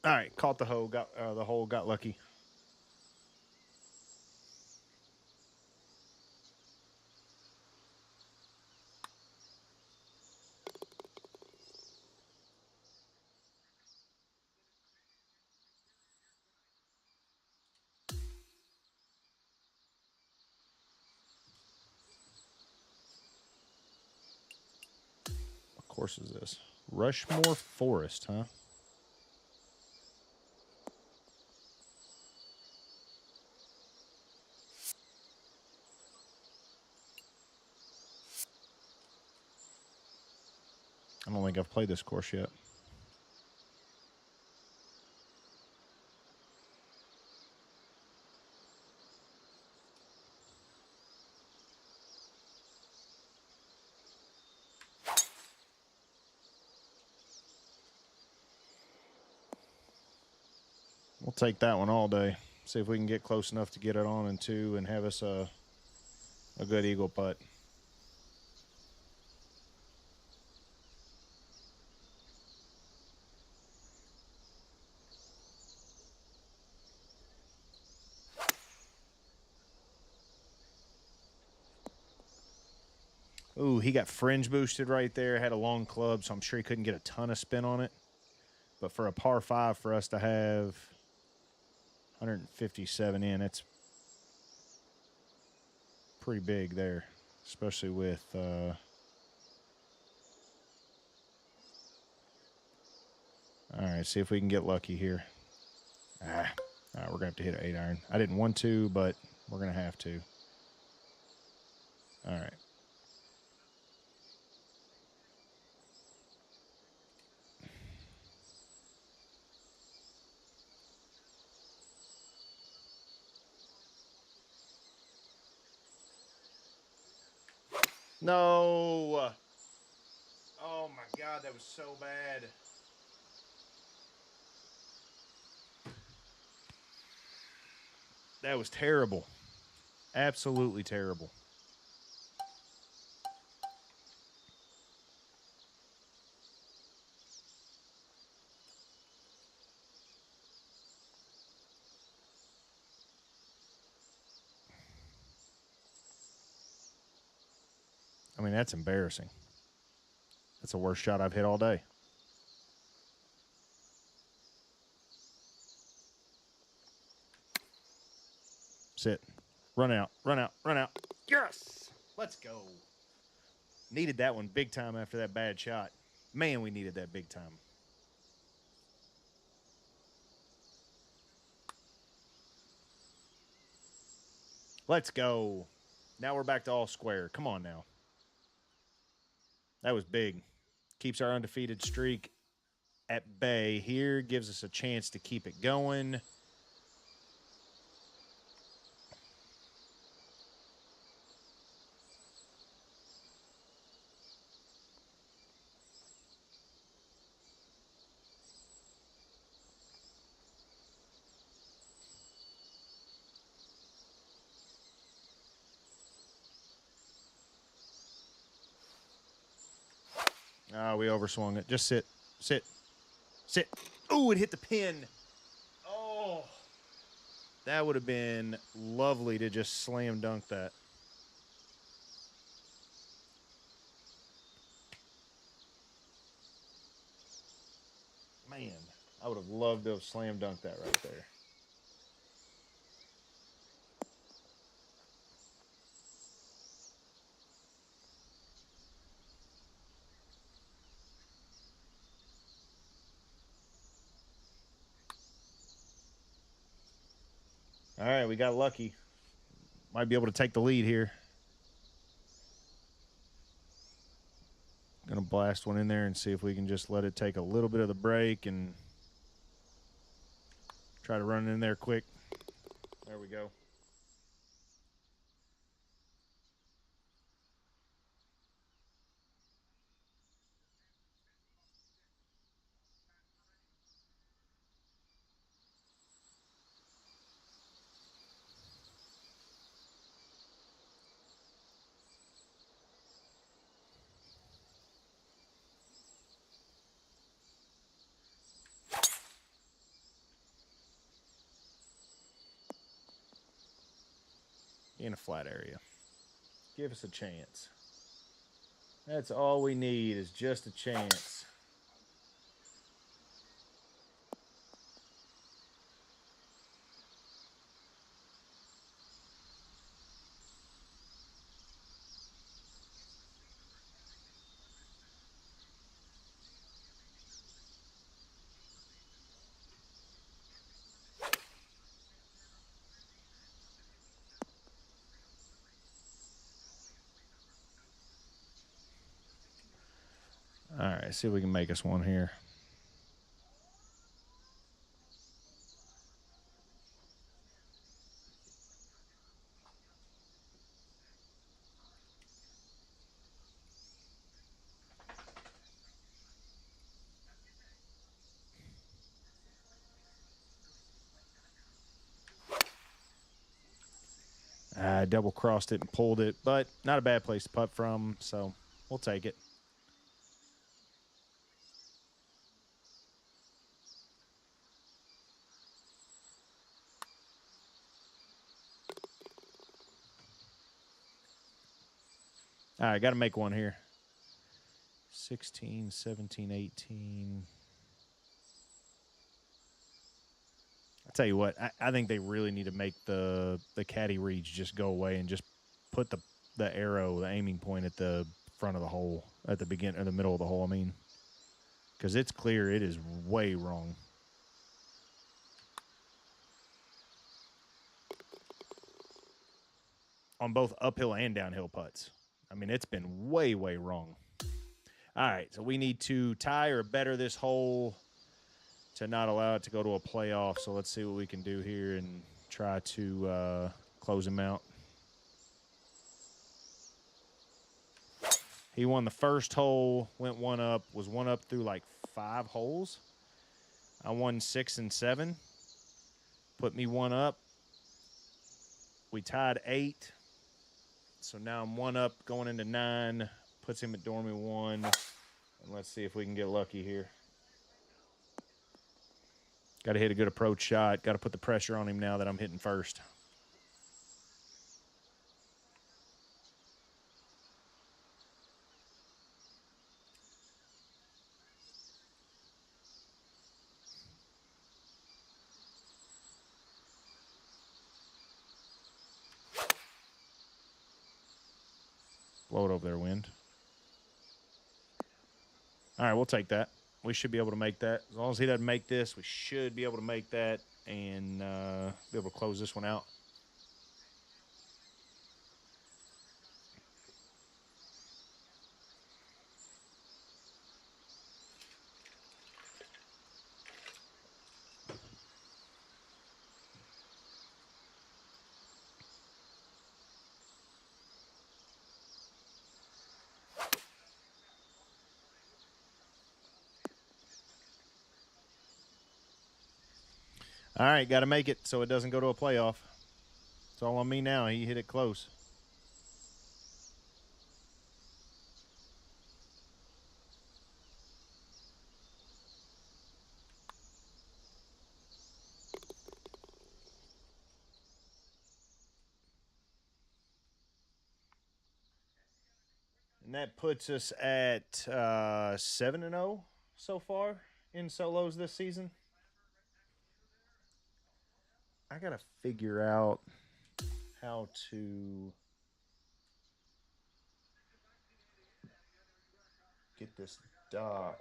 All right, caught the hole. Got the hole. Got lucky. What course is this? Rushmore Forest, huh? I don't think I've played this course yet. We'll take that one all day. See if we can get close enough to get it on in 2 and have us a good eagle putt. Ooh, he got fringe boosted right there. Had a long club, so I'm sure he couldn't get a ton of spin on it. But for a par 5 for us to have 157 in, it's pretty big there, especially with all right, see if we can get lucky here. All right, we're gonna have to hit an 8-iron. I didn't want to, but we're gonna have to. All right. No. Oh my God, that was so bad. That was terrible. Absolutely terrible. I mean, that's embarrassing. That's the worst shot I've hit all day. Sit. Run out. Run out. Run out. Yes! Let's go. Needed that one big time after that bad shot. Man, we needed that big time. Let's go. Now we're back to all square. Come on now. That was big. Keeps our undefeated streak at bay here. Gives us a chance to keep it going. Oh, we overswung it. Just sit. Sit. Sit. Oh, it hit the pin. Oh. That would have been lovely to just slam dunk that. Man, I would have loved to have slam dunked that right there. All right, we got lucky. Might be able to take the lead here. Gonna blast one in there and see if we can just let it take a little bit of the break and try to run it in there quick. There we go. In a flat area. Give us a chance. That's all we need is just a chance. All right, see if we can make us one here. I double crossed it and pulled it, but not a bad place to putt from, so we'll take it. All right, got to make one here. 16, 17, 18. I'll tell you what, I think they really need to make the caddy reads just go away and just put the arrow, the aiming point at the front of the hole, at the beginning or the middle of the hole, I mean. Because it's clear it is way wrong. On both uphill and downhill putts. I mean, it's been way, way wrong. All right, so we need to tie or better this hole to not allow it to go to a playoff. So let's see what we can do here and try to close him out. He won the first hole, went one up, was one up through like 5 holes. I won 6 and 7. Put me one up. We tied 8. So now I'm one up going into 9. Puts him at Dormy 1. And let's see if we can get lucky here. Got to hit a good approach shot. Got to put the pressure on him now that I'm hitting first. Blow it over there, wind. All right, we'll take that. We should be able to make that. As long as he doesn't make this, we should be able to make that and be able to close this one out. All right, got to make it so it doesn't go to a playoff. It's all on me now. He hit it close. And that puts us at 7-0 so far in solos this season. I got to figure out how to get this dock.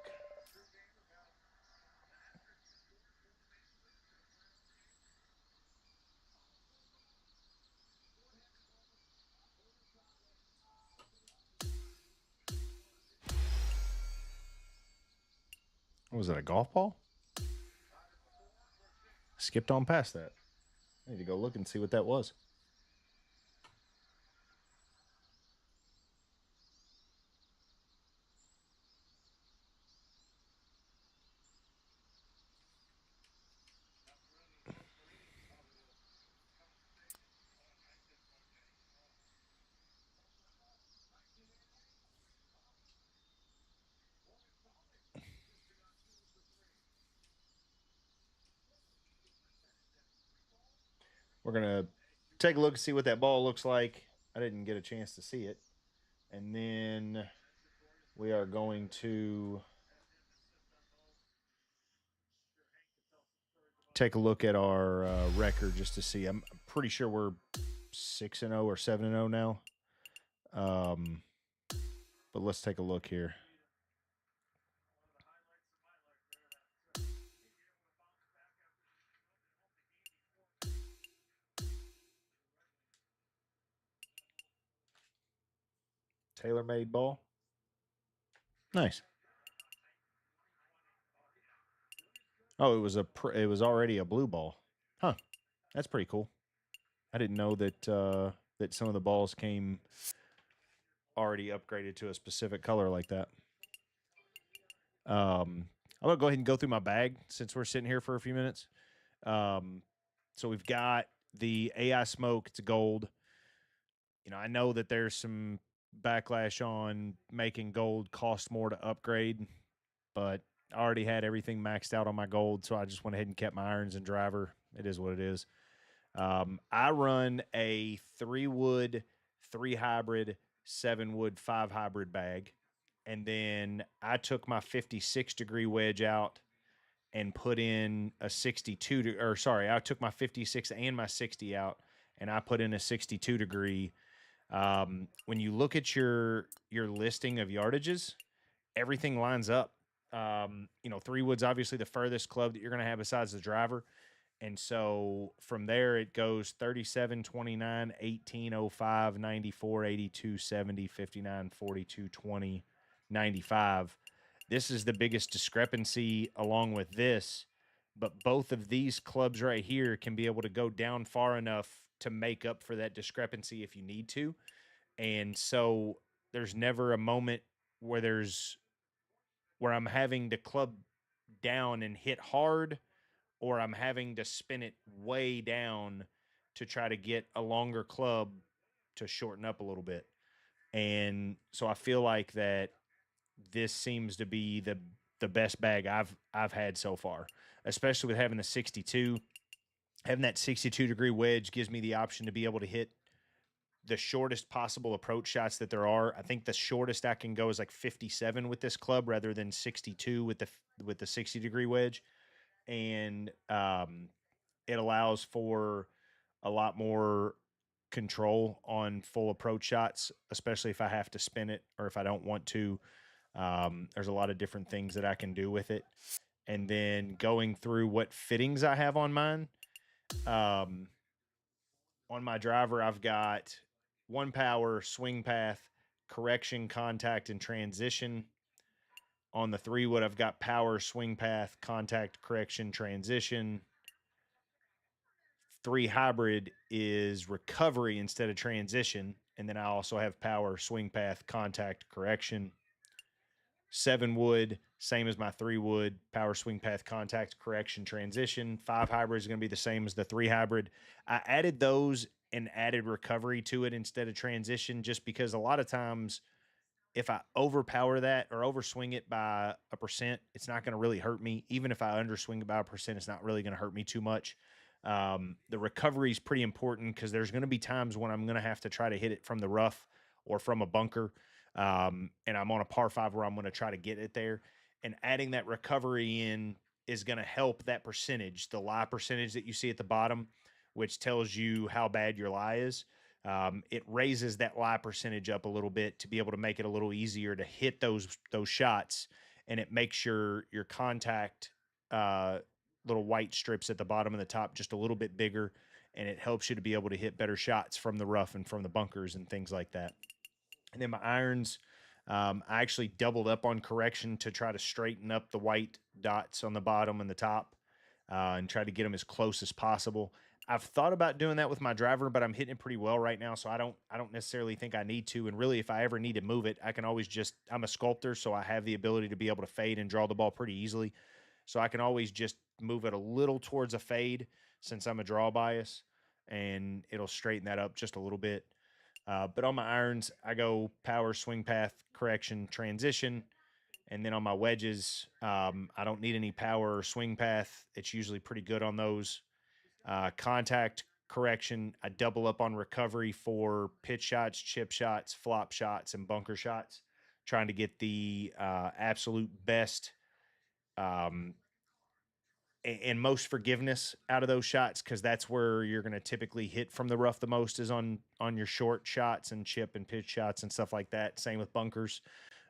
What was it, a golf ball? Skipped on past that. I need to go look and see what that was. We're going to take a look and see what that ball looks like. I didn't get a chance to see it. And then we are going to take a look at our record just to see. I'm pretty sure we're 6-0 or 7-0 now. But let's take a look here. Tailor-made ball. Nice. Oh, it was already a blue ball. Huh. That's pretty cool. I didn't know that that some of the balls came already upgraded to a specific color like that. I'm gonna go ahead and go through my bag since we're sitting here for a few minutes. So we've got the AI smoke. It's gold. I know that there's some backlash on making gold cost more to upgrade, but I already had everything maxed out on my gold, so I just went ahead and kept my irons and driver. It is what it is. I run a 3-wood, 3 hybrid, 7-wood, 5 hybrid bag. And then I took my 56-degree wedge out and put in a 62 or sorry, I took my 56 and my 60 out and I put in a 62-degree. When you look at your listing of yardages, everything lines up. 3-wood's obviously the furthest club that you're going to have besides the driver. And so from there, it goes 37, 29, 18, 05, 94, 82, 70, 59, 42, 20, 95. This is the biggest discrepancy along with this. But both of these clubs right here can be able to go down far enough to make up for that discrepancy if you need to. And so there's never a moment where I'm having to club down and hit hard, or I'm having to spin it way down to try to get a longer club to shorten up a little bit. And so I feel like that this seems to be the best bag I've had so far, especially with having the 62. Having that 62-degree wedge gives me the option to be able to hit the shortest possible approach shots that there are. I think the shortest I can go is like 57 with this club rather than 62 with the 60-degree wedge. And it allows for a lot more control on full approach shots, especially if I have to spin it or if I don't want to. There's a lot of different things that I can do with it. And then going through what fittings I have on mine. On my driver, I've got 1 power, swing path, correction, contact, and transition. On the 3-wood, I've got power, swing path, contact, correction, transition. 3 hybrid is recovery instead of transition. And then I also have power, swing path, contact, correction. 7 wood, same as my 3 wood, power swing path contact correction transition. 5 hybrid is going to be the same as the 3 hybrid. I added those and added recovery to it instead of transition, just because a lot of times if I overpower that or overswing it by a percent, it's not going to really hurt me. Even if I underswing it by a percent, it's not really going to hurt me too much. The recovery is pretty important because there's going to be times when I'm going to have to try to hit it from the rough or from a bunker. And I'm on a par 5 where I'm going to try to get it there. And adding that recovery in is going to help that percentage, the lie percentage that you see at the bottom, which tells you how bad your lie is. It raises that lie percentage up a little bit to be able to make it a little easier to hit those shots, and it makes your contact little white strips at the bottom and the top just a little bit bigger, and it helps you to be able to hit better shots from the rough and from the bunkers and things like that. And then my irons, I actually doubled up on correction to try to straighten up the white dots on the bottom and the top, and try to get them as close as possible. I've thought about doing that with my driver, but I'm hitting it pretty well right now, so I don't necessarily think I need to. And really, if I ever need to move it, I can always just, I'm a sculptor, so I have the ability to be able to fade and draw the ball pretty easily. So I can always just move it a little towards a fade since I'm a draw bias, and it'll straighten that up just a little bit. But on my irons, I go power, swing path, correction, transition. And then on my wedges, I don't need any power or swing path. It's usually pretty good on those. Contact, correction, I double up on recovery for pitch shots, chip shots, flop shots, and bunker shots, trying to get the absolute best um, and most forgiveness out of those shots, because that's where you're going to typically hit from the rough the most, is on your short shots and chip and pitch shots and stuff like that. Same with bunkers.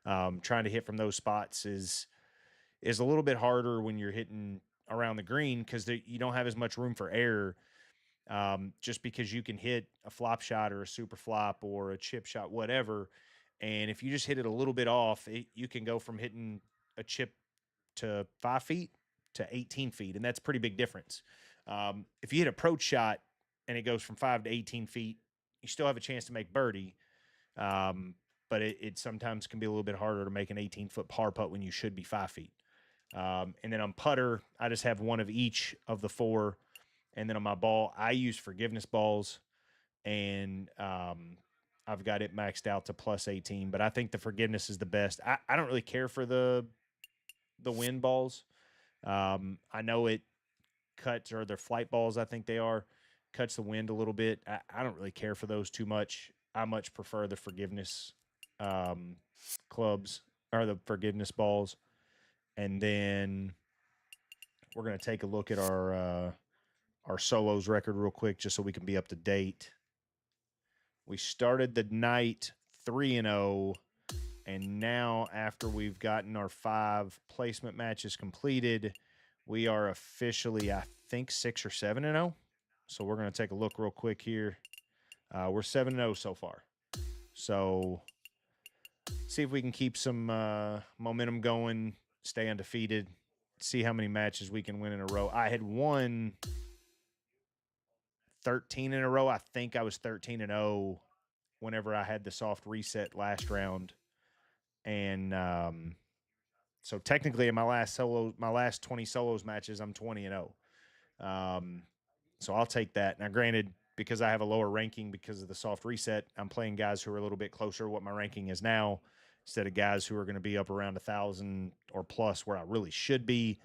Trying to hit from those spots is a little bit harder when you're hitting around the green, because you don't have as much room for error. Just because you can hit a flop shot or a super flop or a chip shot, whatever, and if you just hit it a little bit off, you can go from hitting a chip to 5 feet to 18 feet, and that's a pretty big difference. If you hit approach shot and it goes from 5 to 18 feet, you still have a chance to make birdie. But it sometimes can be a little bit harder to make an 18-foot par putt when you should be 5 feet. And then on putter, I just have one of each of the 4. And then on my ball, I use forgiveness balls, and I've got it maxed out to plus 18. But I think the forgiveness is the best. I don't really care for the wind balls. I know it cuts, or their flight balls, I think they are, cuts the wind a little bit. I don't really care for those too much. I much prefer the forgiveness clubs, or the forgiveness balls. And then we're going to take a look at our solos record real quick, just so we can be up to date. We started the night 3-0, and now after we've gotten our 5 placement matches completed, we are officially, I think, 6 or 7-0. So we're going to take a look real quick here. We're 7-0 so far. So see if we can keep some momentum going, stay undefeated, see how many matches we can win in a row. I had won 13 in a row. I think I was 13-0 whenever I had the soft reset last round. And so technically in my last 20 solos matches, I'm 20-0. So I'll take that. Now, granted, because I have a lower ranking because of the soft reset, I'm playing guys who are a little bit closer to what my ranking is now, instead of guys who are going to be up around 1,000 or plus where I really should be.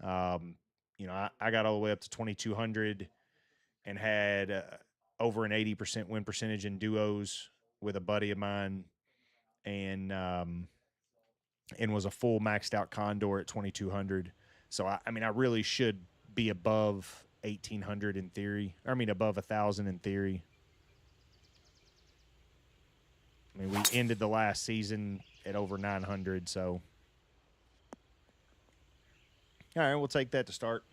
I got all the way up to 2,200 and had over an 80% win percentage in duos with a buddy of mine, and was a full maxed out Condor at 2,200. So I really should be above 1,800 in theory. Above 1,000 in theory. We ended the last season at over 900. So, all right, we'll take that to start.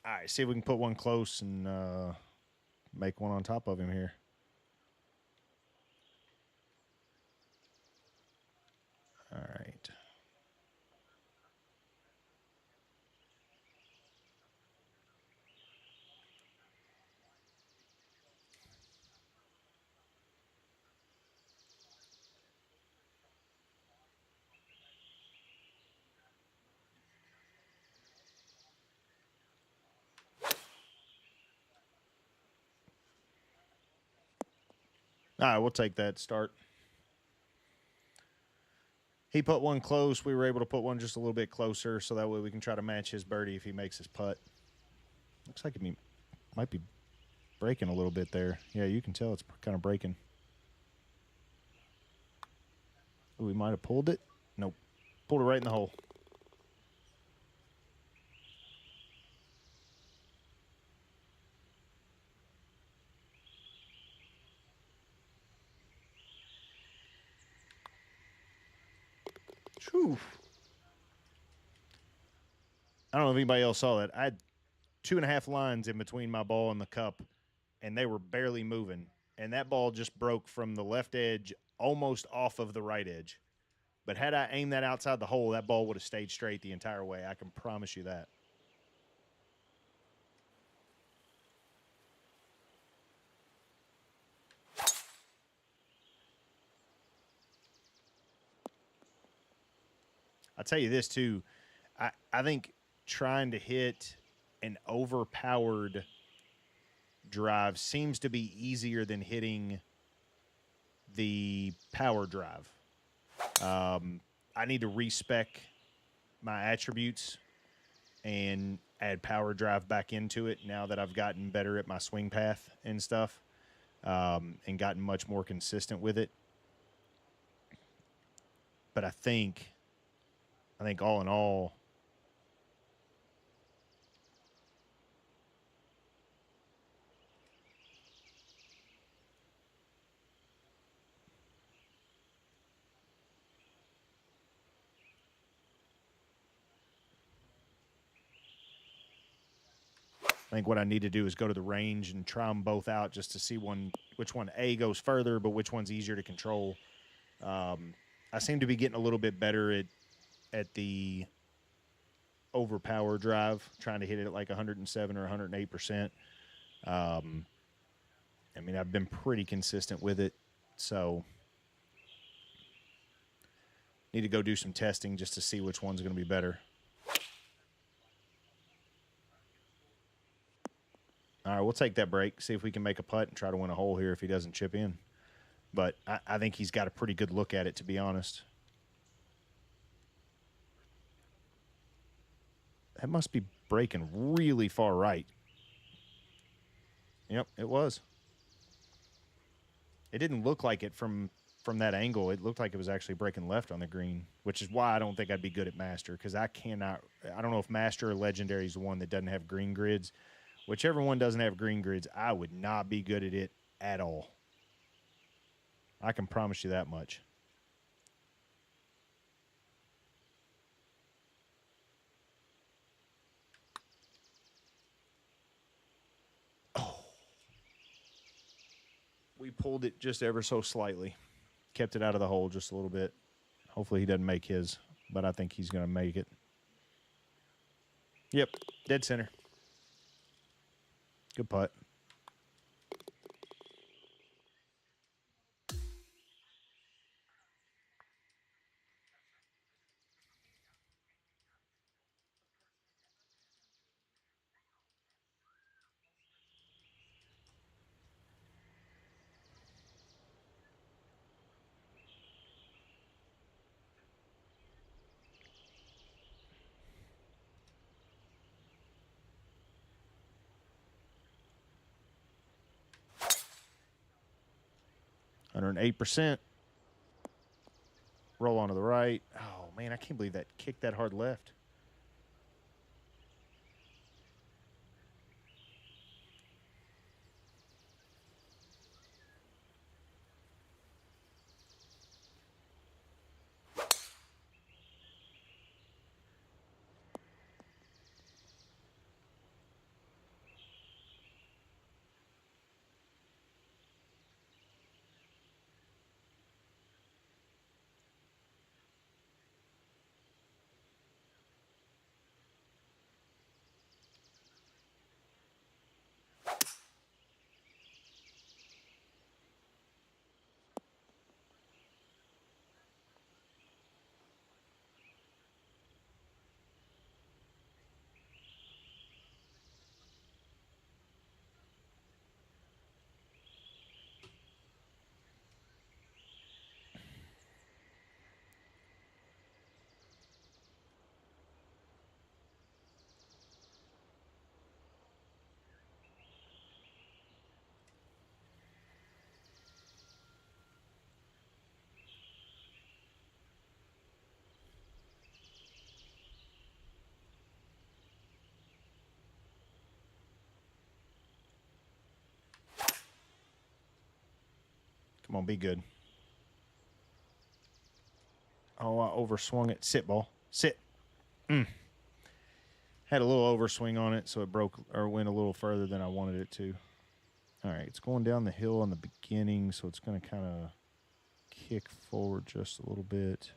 All right, see if we can put one close and make one on top of him here. All right. All right, we'll take that start. He put one close. We were able to put one just a little bit closer, so that way we can try to match his birdie if he makes his putt. Looks like it might be breaking a little bit there. Yeah, you can tell it's kind of breaking. Ooh, we might have pulled it. Nope. Pulled it right in the hole. Whew. I don't know if anybody else saw that. I had 2.5 lines in between my ball and the cup, and they were barely moving. And that ball just broke from the left edge almost off of the right edge. But had I aimed that outside the hole, that ball would have stayed straight the entire way. I can promise you that. I'll tell you this, too. I think trying to hit an overpowered drive seems to be easier than hitting the power drive. I need to respec my attributes and add power drive back into it now that I've gotten better at my swing path and stuff, and gotten much more consistent with it. But I think all in all, what I need to do is go to the range and try them both out just to see which one A goes further, but which one's easier to control. I seem to be getting a little bit better at the overpower drive, trying to hit it at like 107 or 108%. I mean, I've been pretty consistent with it, so need to go do some testing just to see which one's going to be better. All right, we'll take that break, see if we can make a putt and try to win a hole here if he doesn't chip in. But I think he's got a pretty good look at it, to be honest. That must be breaking really far right. Yep, it was. It didn't look like it from that angle. It looked like it was actually breaking left on the green, which is why I don't think I'd be good at Master, because I don't know if Master or Legendary is the one that doesn't have green grids. Whichever one doesn't have green grids, I would not be good at it at all. I can promise you that much. Oh. We pulled it just ever so slightly. Kept it out of the hole just a little bit. Hopefully he doesn't make his, but I think he's going to make it. Yep, dead center. Good putt. Under an 8%. Roll onto the right. Oh, man, I can't believe that kicked that hard left. Come on, be good. Oh, I overswung it. Sit, ball. Sit. Had a little overswing on it, so it broke or went a little further than I wanted it to. All right, it's going down the hill in the beginning, so it's going to kind of kick forward just a little bit.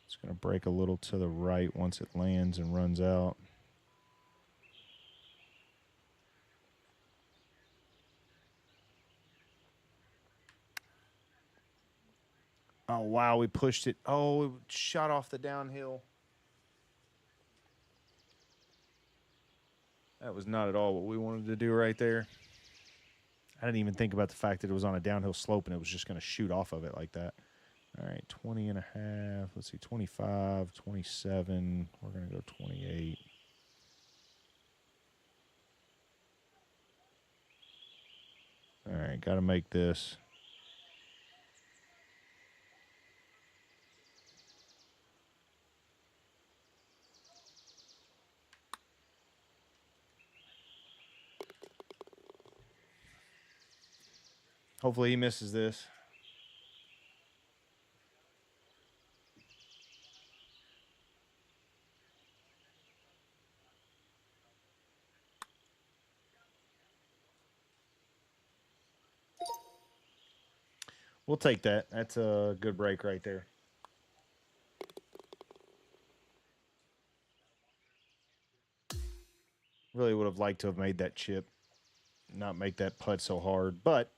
It's going to break a little to the right once it lands and runs out. Oh, wow, we pushed it. Oh, it shot off the downhill. That was not at all what we wanted to do right there. I didn't even think about the fact that it was on a downhill slope and it was just going to shoot off of it like that. All right, 20 and a half. Let's see, 25, 27. We're going to go 28. All right, got to make this. Hopefully he misses this. We'll take that. That's a good break right there. Really would have liked to have made that chip, not make that putt so hard, but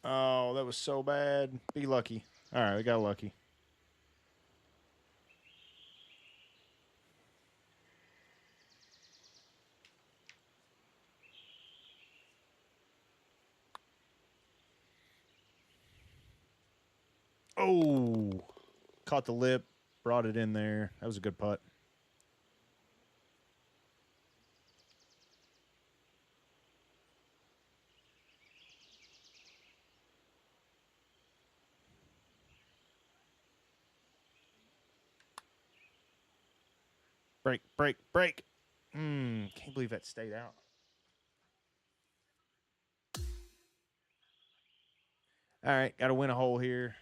oh, that was so bad. Be lucky. All right, we got lucky. Oh, caught the lip, brought it in there. That was a good putt. Break, break, break. Can't believe that stayed out. All right, got to win a hole here.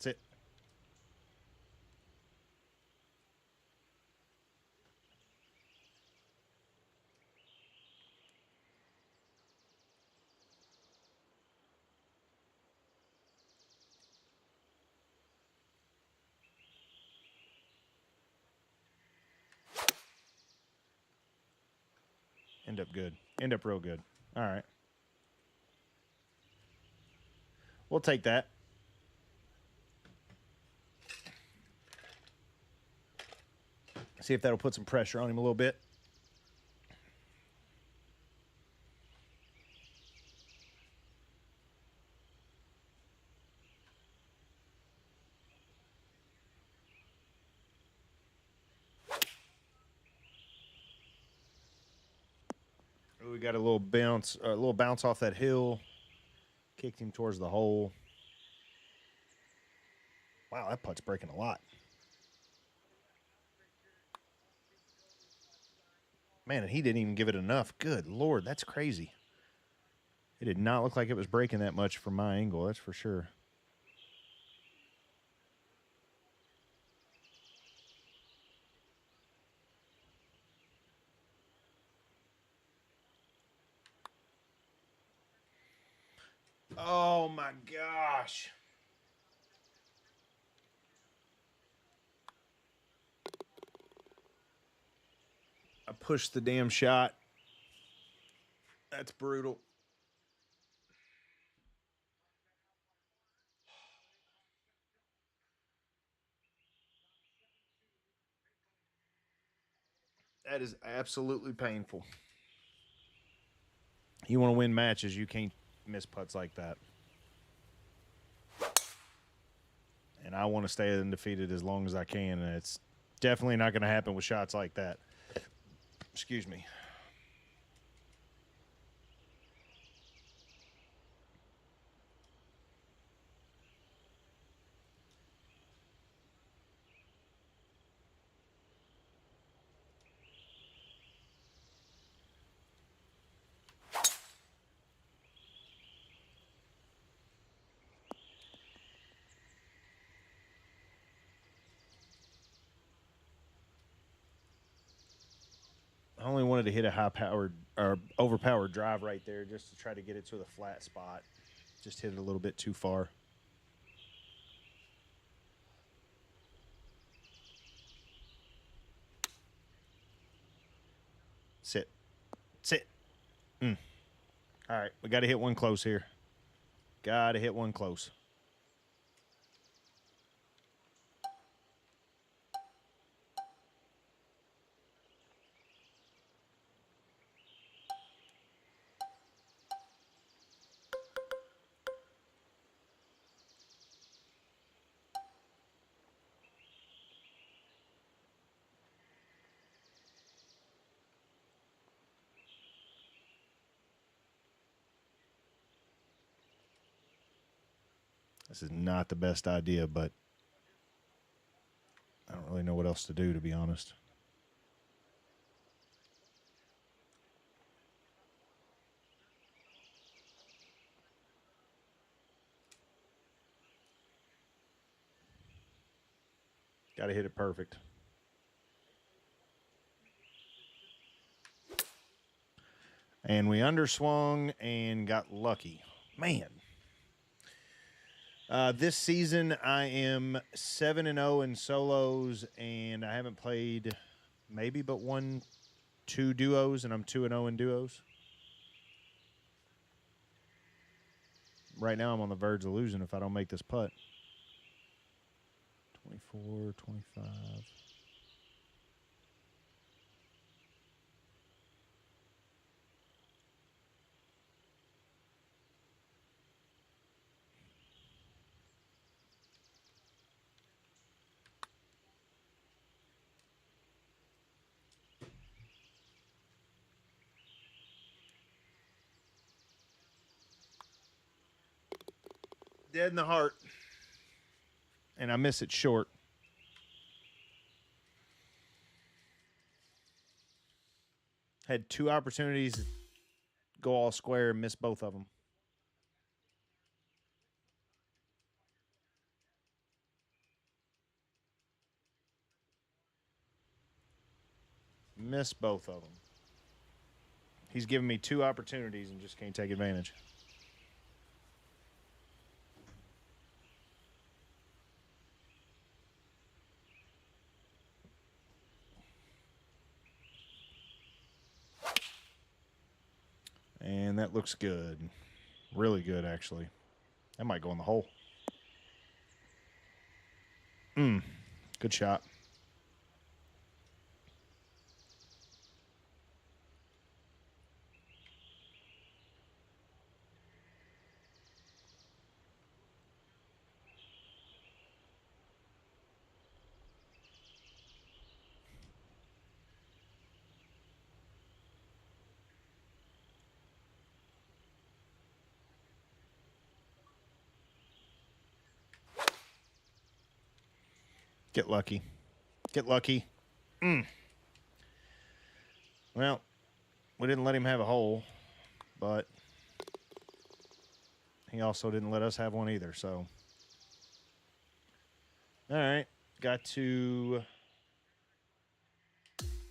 That's it. End up good. End up real good. All right. We'll take that. See if that'll put some pressure on him a little bit. We got a little bounce off that hill. Kicked him towards the hole. Wow, that putt's breaking a lot. Man, and he didn't even give it enough. Good Lord, that's crazy. It did not look like it was breaking that much from my angle, that's for sure. Oh my gosh. I pushed the damn shot. That's brutal. That is absolutely painful. You want to win matches, you can't miss putts like that. And I want to stay undefeated as long as I can, and it's definitely not going to happen with shots like that. Excuse me. I only wanted to hit a high-powered or overpowered drive right there just to try to get it to the flat spot. Just hit it a little bit too far. Sit. Sit. All right, we got to hit one close here. Got to hit one close. This is not the best idea, but I don't really know what else to do, to be honest. Got to hit it perfect. And we underswung and got lucky. Man. This season, I am 7-0 in solos, and I haven't played maybe but 2 duos, and I'm 2-0 in duos. Right now, I'm on the verge of losing if I don't make this putt. 24, 25. Dead in the heart. And I miss it short. Had 2 opportunities to go all square and missed both of them. Missed both of them. He's given me 2 opportunities and just can't take advantage. And that looks good. Really good, actually. That might go in the hole. Good shot. Get lucky. Get lucky. Well, we didn't let him have a hole, but he also didn't let us have one either, so. All right. Got to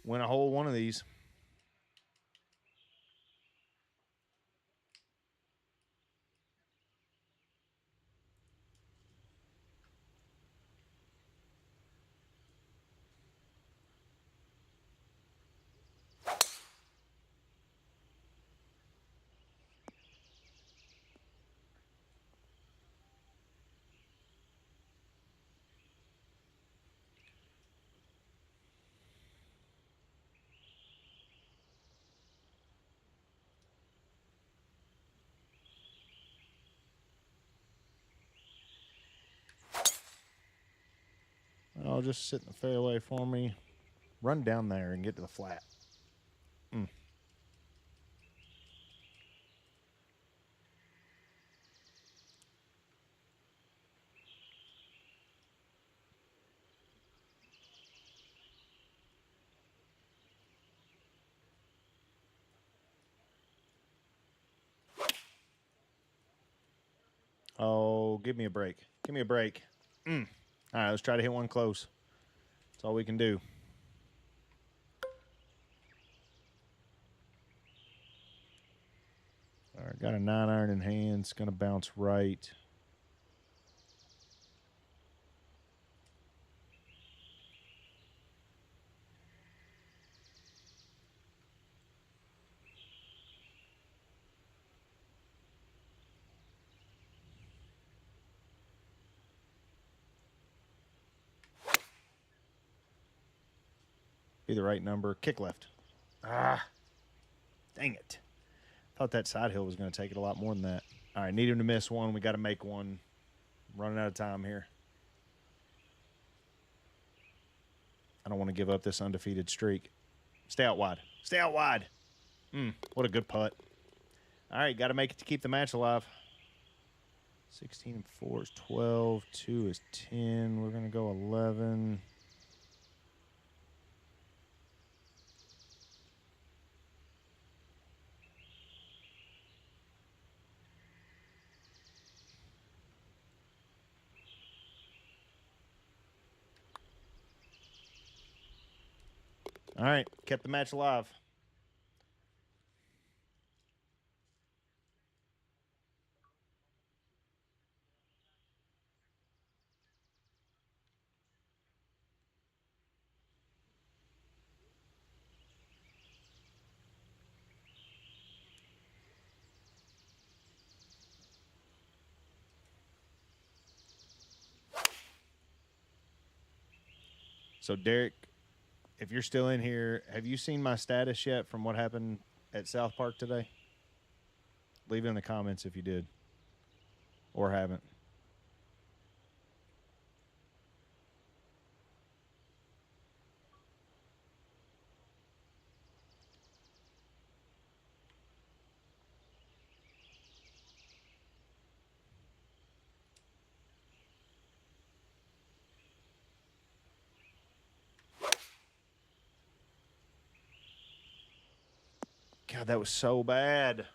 win a hole one of these. I'll just sit in the fairway for me. Run down there and get to the flat. Oh, give me a break. Give me a break. All right, let's try to hit one close. That's all we can do. All right, got a 9-iron in hand. It's going to bounce right. Be the right number. Kick left. Ah, dang it. Thought that side hill was going to take it a lot more than that. All right, need him to miss one. We got to make one. Running out of time here. I don't want to give up this undefeated streak. Stay out wide. Stay out wide. What a good putt. All right, got to make it to keep the match alive. 16 and 4 is 12. 2 is 10. We're going to go 11. All right, kept the match alive. So, Derek, if you're still in here, have you seen my status yet from what happened at South Park today? Leave it in the comments if you did or haven't. God, that was so bad.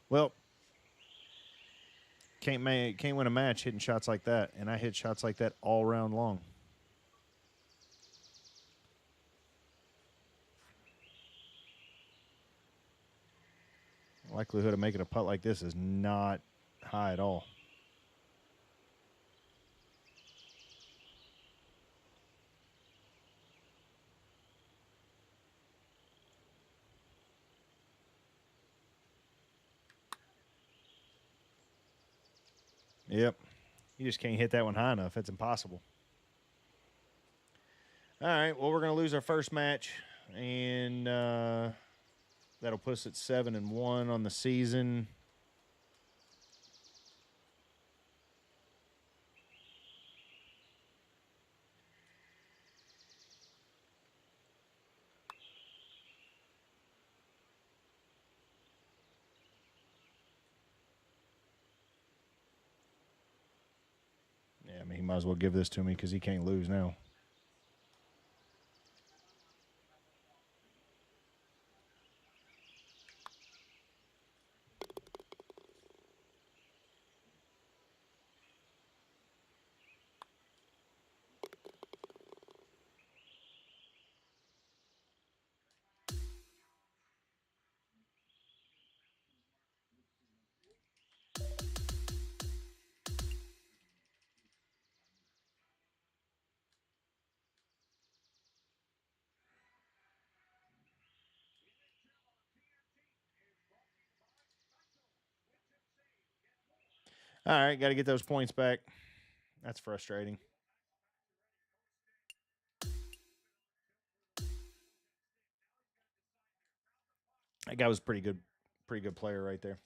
Well, can't win a match hitting shots like that, and I hit shots like that all round long. Likelihood of making a putt like this is not high at all. Yep. You just can't hit that one high enough. It's impossible. All right. Well, we're going to lose our first match, and that'll put us at 7-1 on the season. Yeah, I mean, he might as well give this to me because he can't lose now. All right, got to get those points back. That's frustrating. That guy was pretty good player right there.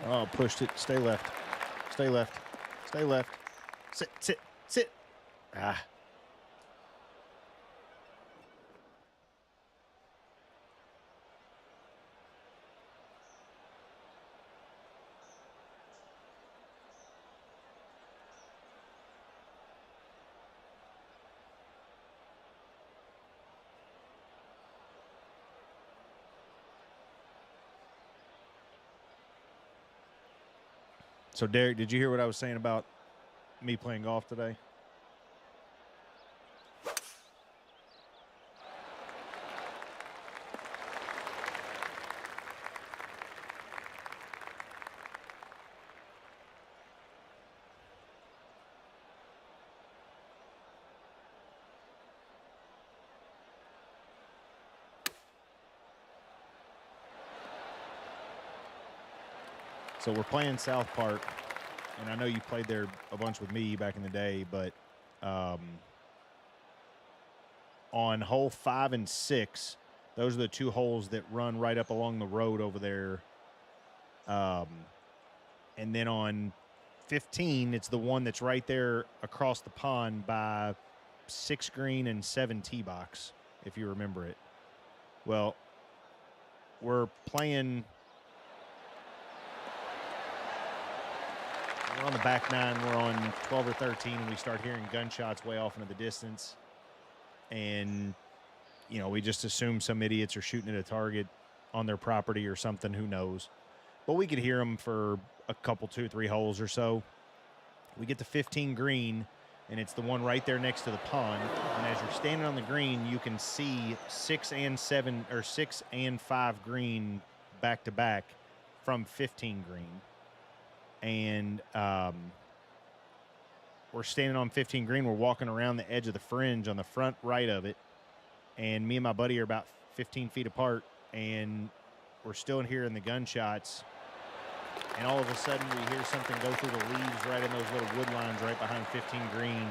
Oh, pushed it. Stay left. Stay left. Stay left. Sit, sit, sit. Ah. So, Derek, did you hear what I was saying about me playing golf today? So we're playing South Park, and I know you played there a bunch with me back in the day, but on hole 5 and 6, those are the two holes that run right up along the road over there. And then on 15, it's the one that's right there across the pond by 6 green and 7 tee box, if you remember it. Well, we're playing. We're on the back 9. We're on 12 or 13, and we start hearing gunshots way off into the distance. And, you know, we just assume some idiots are shooting at a target on their property or something. Who knows? But we could hear them for a couple, 2 or 3 holes or so. We get to 15 green, and it's the one right there next to the pond. And as you're standing on the green, you can see 6 and 7 or 6 and 5 green back to back from 15 green. And we're standing on 15 green. We're walking around the edge of the fringe on the front right of it. And me and my buddy are about 15 feet apart, and we're still hearing the gunshots. And all of a sudden, we hear something go through the leaves right in those little wood lines right behind 15 green,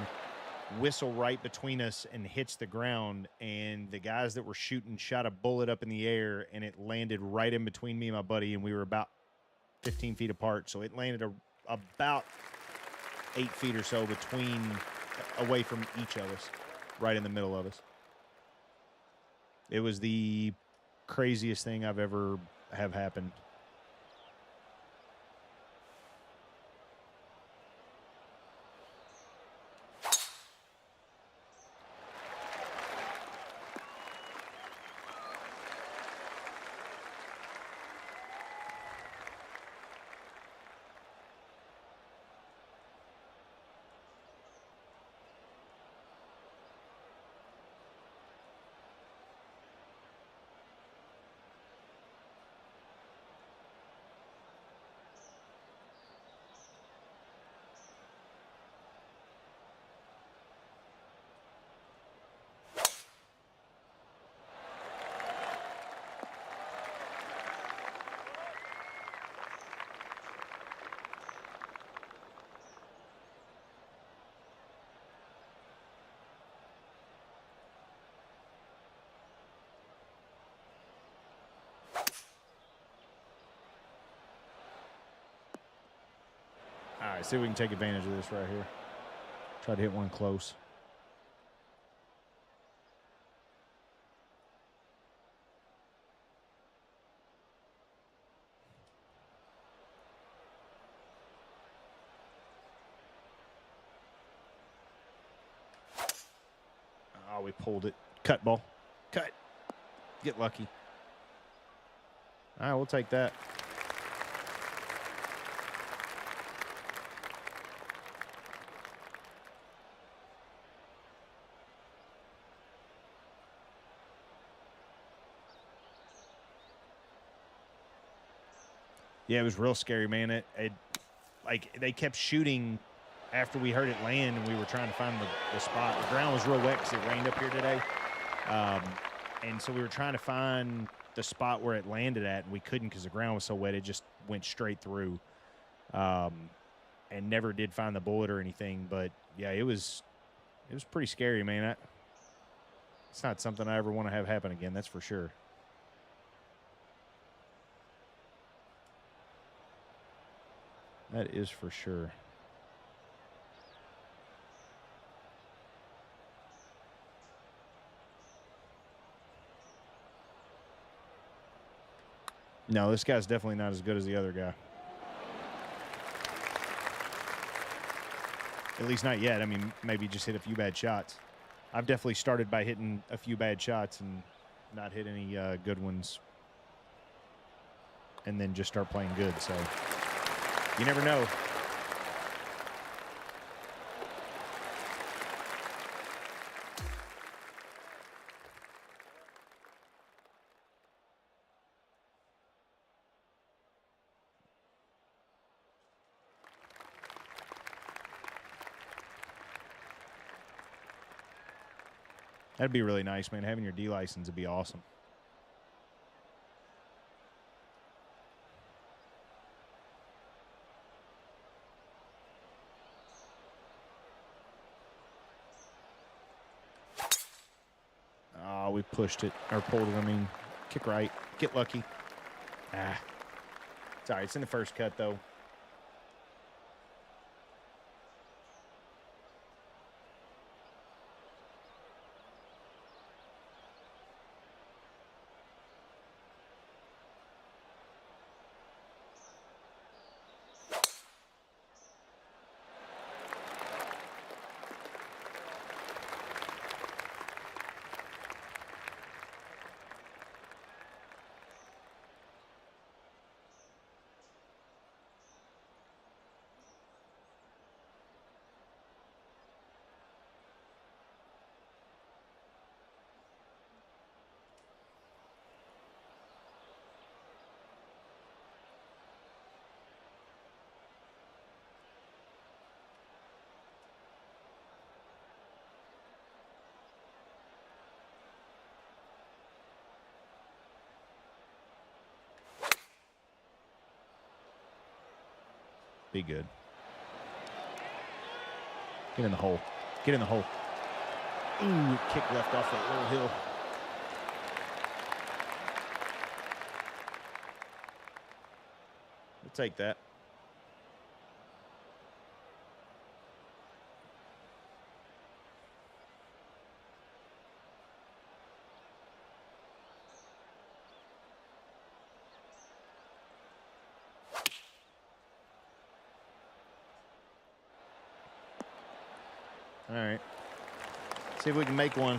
whistle right between us and hits the ground. And the guys that were shooting shot a bullet up in the air, and it landed right in between me and my buddy, and we were about 15 feet apart. So it landed about 8 feet or so away from each of us, right in the middle of us. It was the craziest thing I've ever have happened. All right, see if we can take advantage of this right here. Try to hit one close. Oh, we pulled it. Cut ball. Cut. Get lucky. All right, we'll take that. Yeah, it was real scary, man. It like they kept shooting after we heard it land, and we were trying to find the spot. The ground was real wet because it rained up here today, and so we were trying to find the spot where it landed at, and we couldn't because the ground was so wet. It just went straight through, and never did find the bullet or anything. But yeah, it was pretty scary, man. It's not something I ever want to have happen again. That's for sure. That is for sure. No, this guy's definitely not as good as the other guy. At least not yet. I mean, maybe just hit a few bad shots. I've definitely started by hitting a few bad shots and not hit any good ones, and then just start playing good. So you never know. That'd be really nice, man. Having your D license would be awesome. Oh, we pushed it, or pulled it, I mean. Kick right. Get lucky. Ah. It's all right. It's in the first cut, though. Be good. Get in the hole. Get in the hole. Ooh, kick left off that little hill. We'll take that. All right. See if we can make one.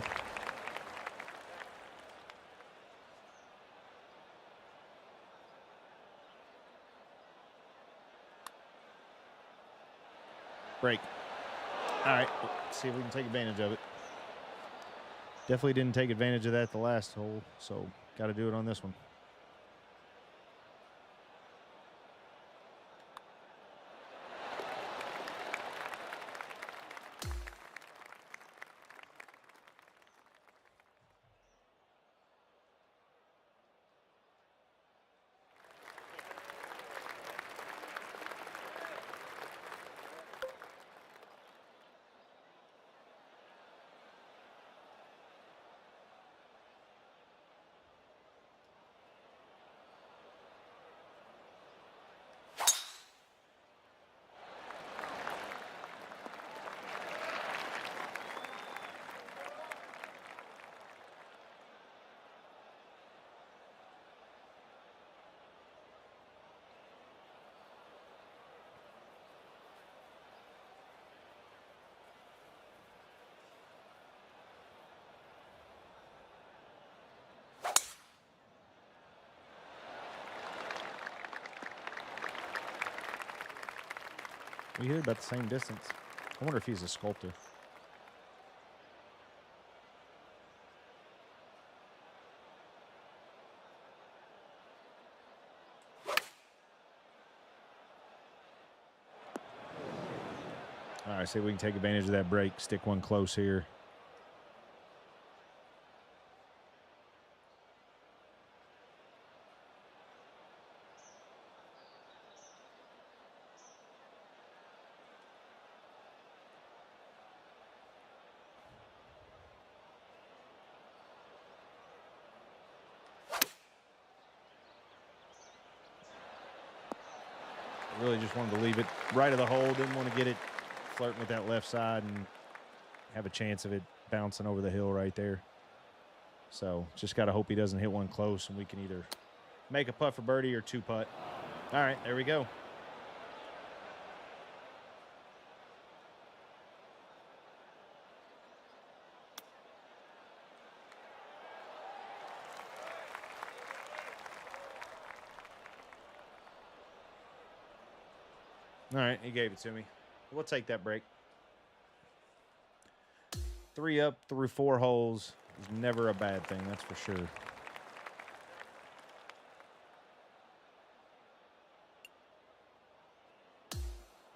Break. All right. Let's see if we can take advantage of it. Definitely didn't take advantage of that the last hole, so got to do it on this one. We hit about the same distance. I wonder if he's a sculptor. All right, see if we can take advantage of that break. Stick one close here. Really just wanted to leave it right of the hole. Didn't want to get it flirting with that left side and have a chance of it bouncing over the hill right there. So just got to hope he doesn't hit one close and we can either make a putt for birdie or two putt. All right, there we go. All right, he gave it to me. We'll take that break. 3 up through 4 holes is never a bad thing, that's for sure.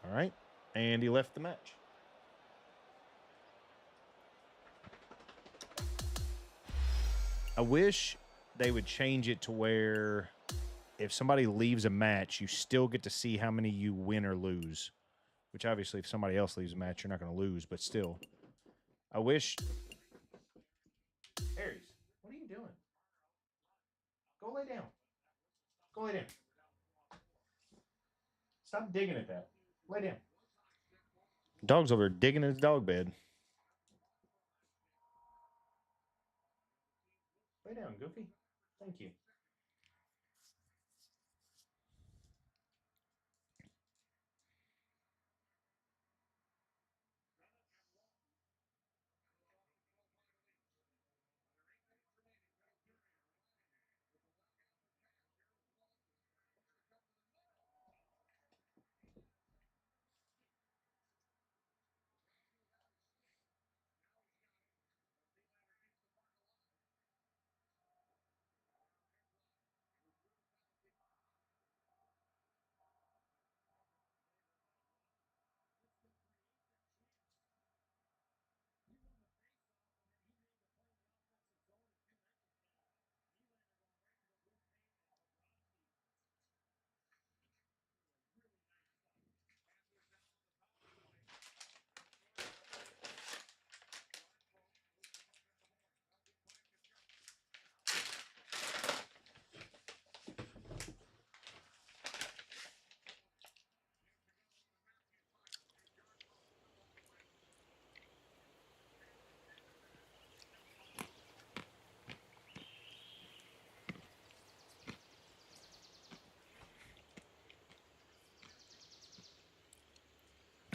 All right, and he left the match. I wish they would change it to where if somebody leaves a match, you still get to see how many you win or lose. Which obviously, if somebody else leaves a match, you're not going to lose, but still. I wish... Aries, what are you doing? Go lay down. Go lay down. Stop digging at that. Lay down. Dog's over there digging in his dog bed. Lay down, Goofy. Thank you.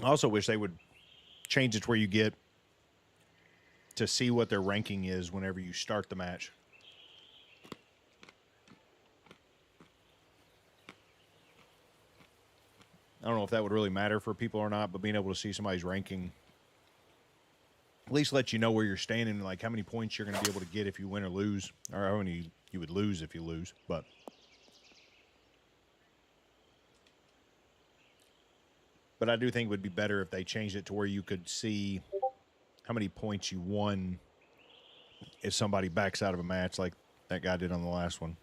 I also wish they would change it to where you get to see what their ranking is whenever you start the match. I don't know if that would really matter for people or not, but being able to see somebody's ranking at least let you know where you're standing, like how many points you're going to be able to get if you win or lose, or how many you would lose if you lose. But I do think it would be better if they changed it to where you could see how many points you won if somebody backs out of a match like that guy did on the last one.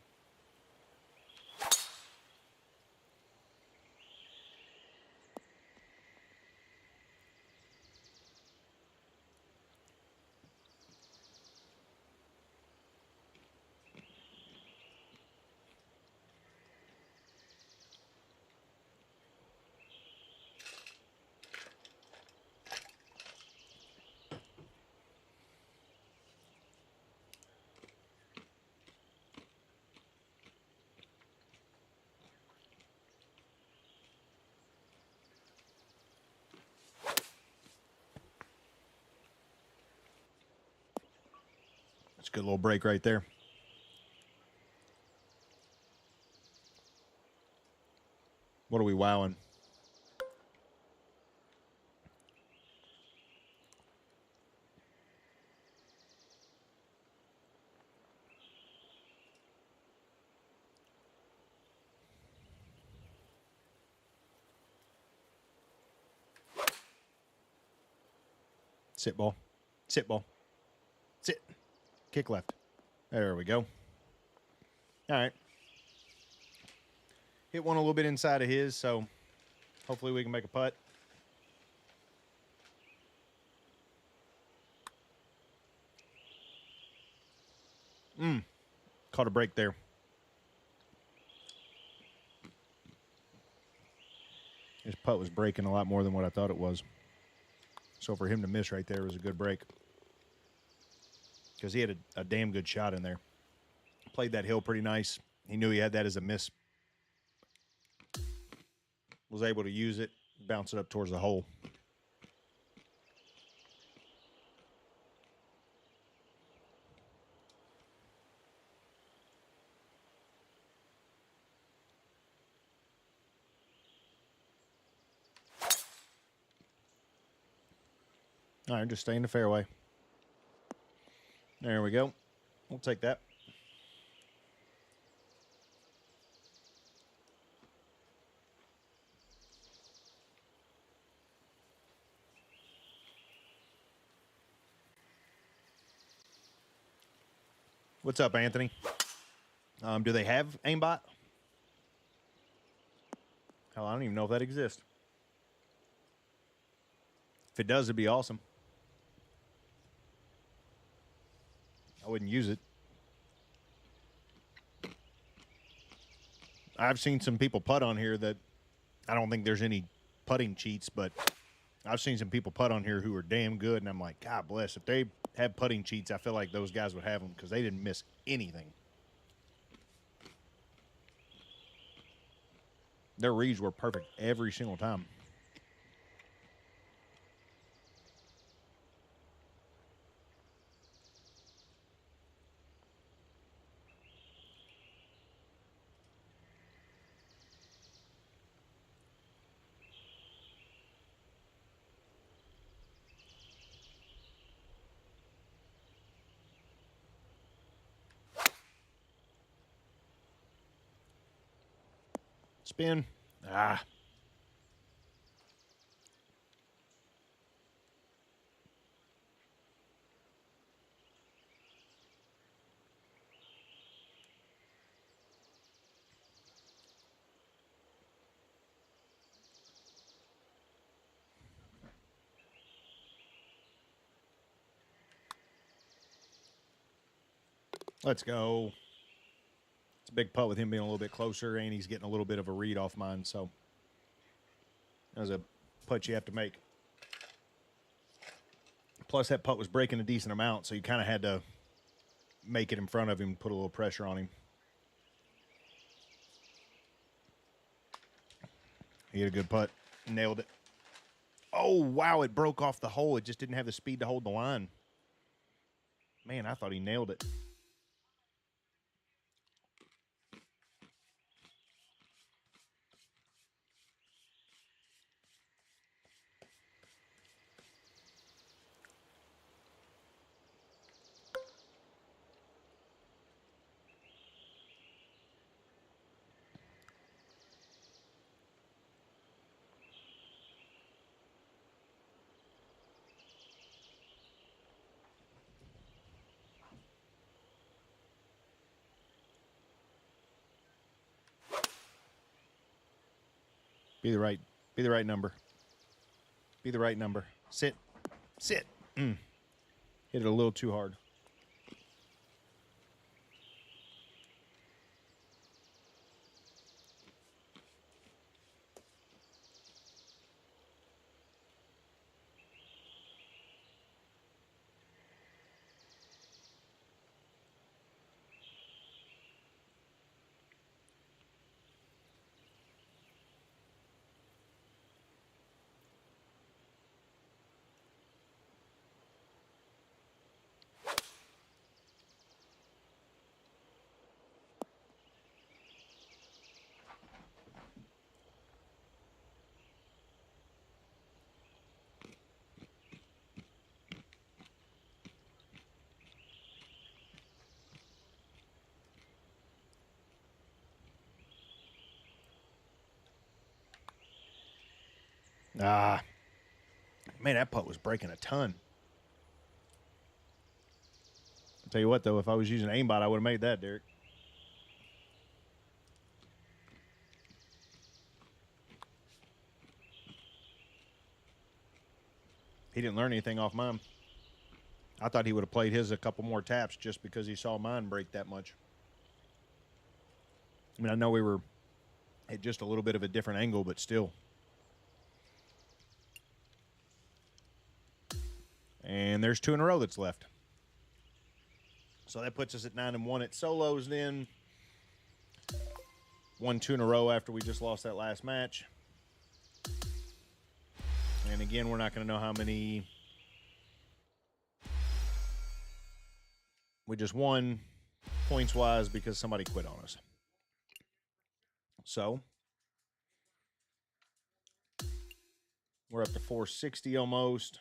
It's a good little break right there. What are we wowing? Sit ball. Sit ball. Sit. Kick left. There we go. All right. Hit one a little bit inside of his, so hopefully we can make a putt. Caught a break there. His putt was breaking a lot more than what I thought it was. So for him to miss right there was a good break. Because he had a damn good shot in there. Played that hill pretty nice. He knew he had that as a miss. Was able to use it, bounce it up towards the hole. All right, just stay in the fairway. There we go. We'll take that. What's up, Anthony? Do they have aimbot? Hell, I don't even know if that exists. If it does, it'd be awesome. I wouldn't use it. I've seen some people putt on here that I don't think there's any putting cheats, but I've seen some people putt on here who are damn good, and I'm like, God bless. If they had putting cheats, I feel like those guys would have them because they didn't miss anything. Their reads were perfect every single time. Spin. Ah. Let's go. It's a big putt with him being a little bit closer, and he's getting a little bit of a read off mine, so that was a putt you have to make. Plus, that putt was breaking a decent amount, so you kind of had to make it in front of him, put a little pressure on him. He had a good putt. Nailed it. Oh, wow, it broke off the hole. It just didn't have the speed to hold the line. Man, I thought he nailed it. Be the right number. Be the right number. Sit. Sit. Hit it a little too hard. Ah, man, that putt was breaking a ton. I'll tell you what, though, if I was using aimbot, I would have made that, Derek. He didn't learn anything off mine. I thought he would have played his a couple more taps just because he saw mine break that much. I mean, I know we were at just a little bit of a different angle, but still. And there's 2 in a row that's left. So that puts us at 9-1 at solos then. 1-2 in a row after we just lost that last match. And again, we're not going to know how many we just won points-wise because somebody quit on us. So we're up to 460 almost.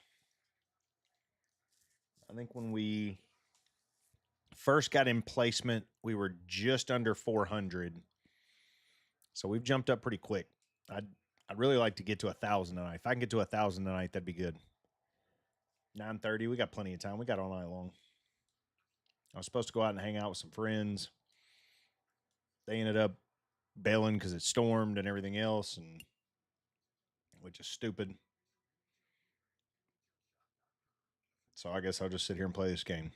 I think when we first got in placement, we were just under 400. So we've jumped up pretty quick. I'd really like to get to 1,000 tonight. If I can get to 1,000 tonight, that'd be good. 9:30, we got plenty of time. We got all night long. I was supposed to go out and hang out with some friends. They ended up bailing because it stormed and everything else, and which is stupid. So I guess I'll just sit here and play this game.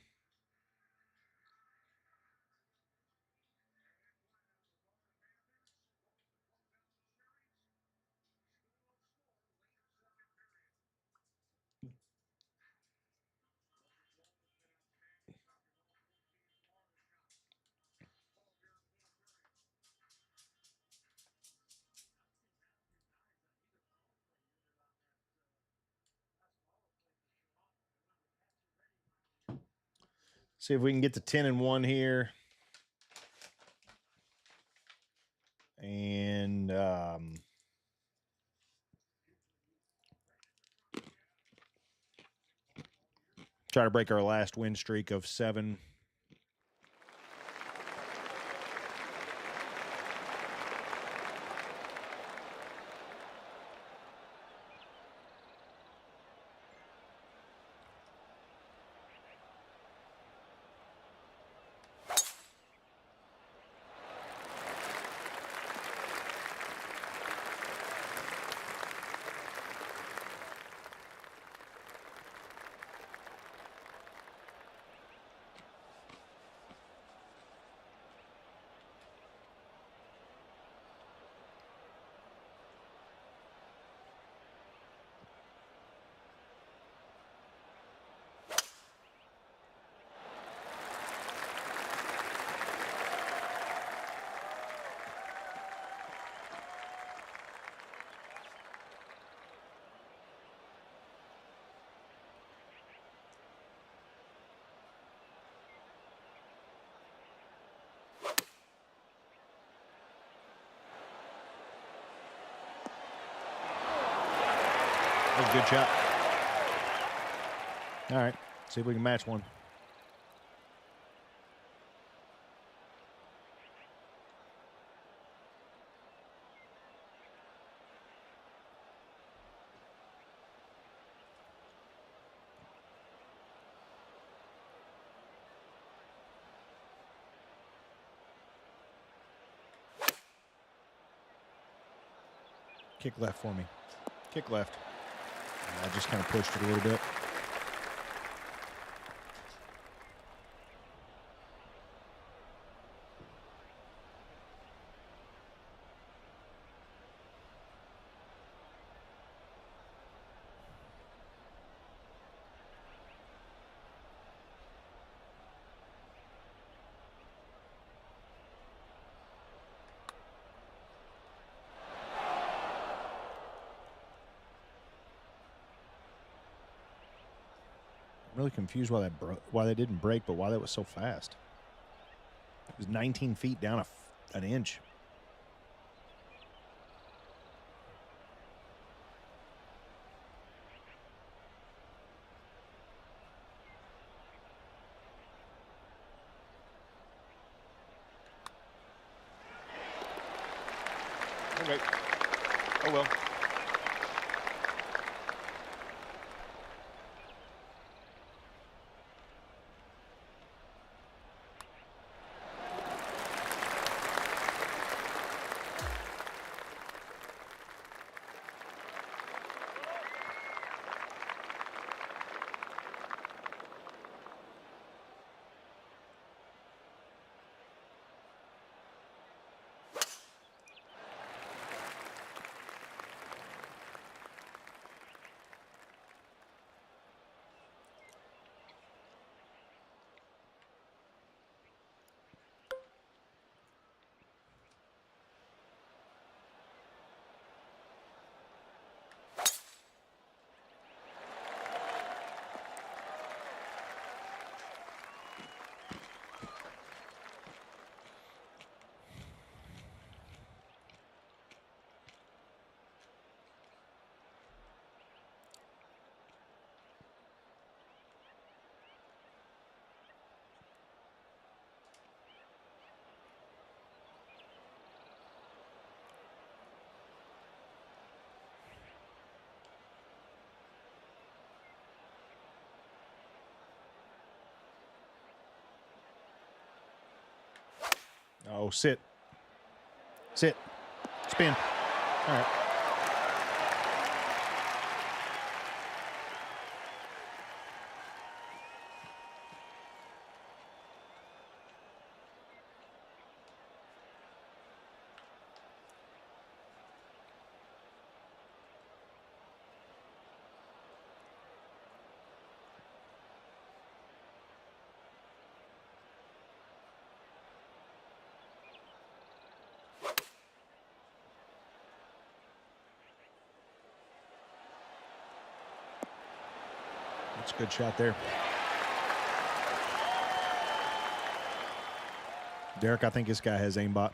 See if we can get to 10-1 here. And try to break our last win streak of 7. a good shot. All right. See if we can match one. Kick left for me. Kick left. I just kind of pushed it a little bit. I'm really confused why that didn't break, but why that was so fast. It was 19 feet down an inch. Okay. Oh well. Oh, sit. Sit. Spin. All right. That's a good shot there. Derek, I think this guy has aimbot.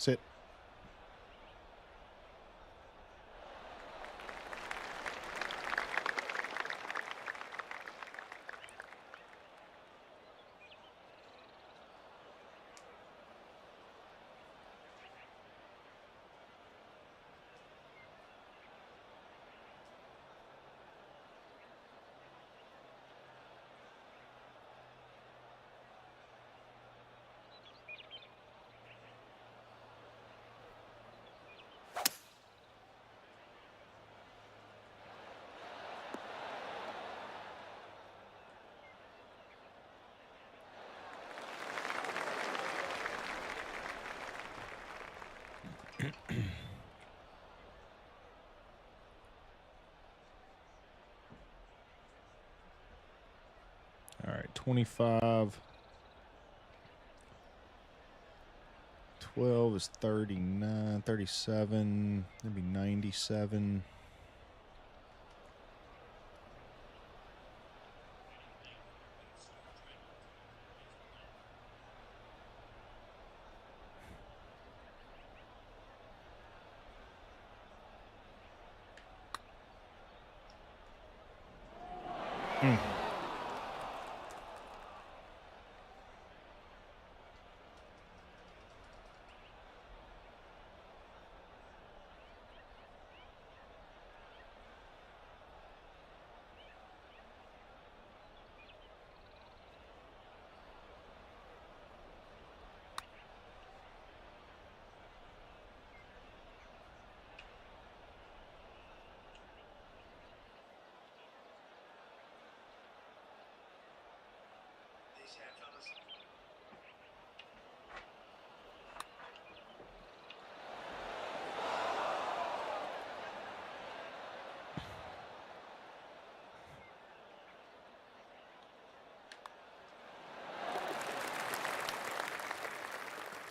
Sit. All right, 25. 12 is 39, 37. That'd be 97.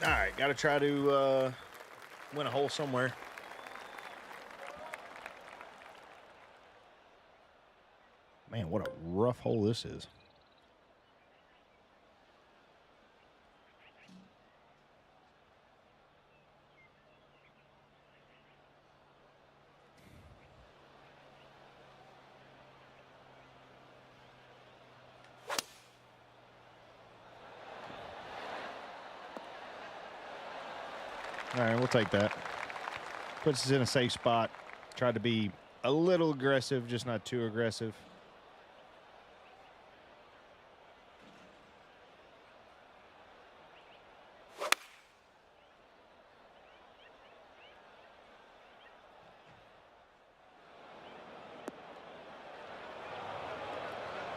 All right, got to try to win a hole somewhere. Man, what a rough hole this is. All right, we'll take that. Puts us in a safe spot. Tried to be a little aggressive, just not too aggressive.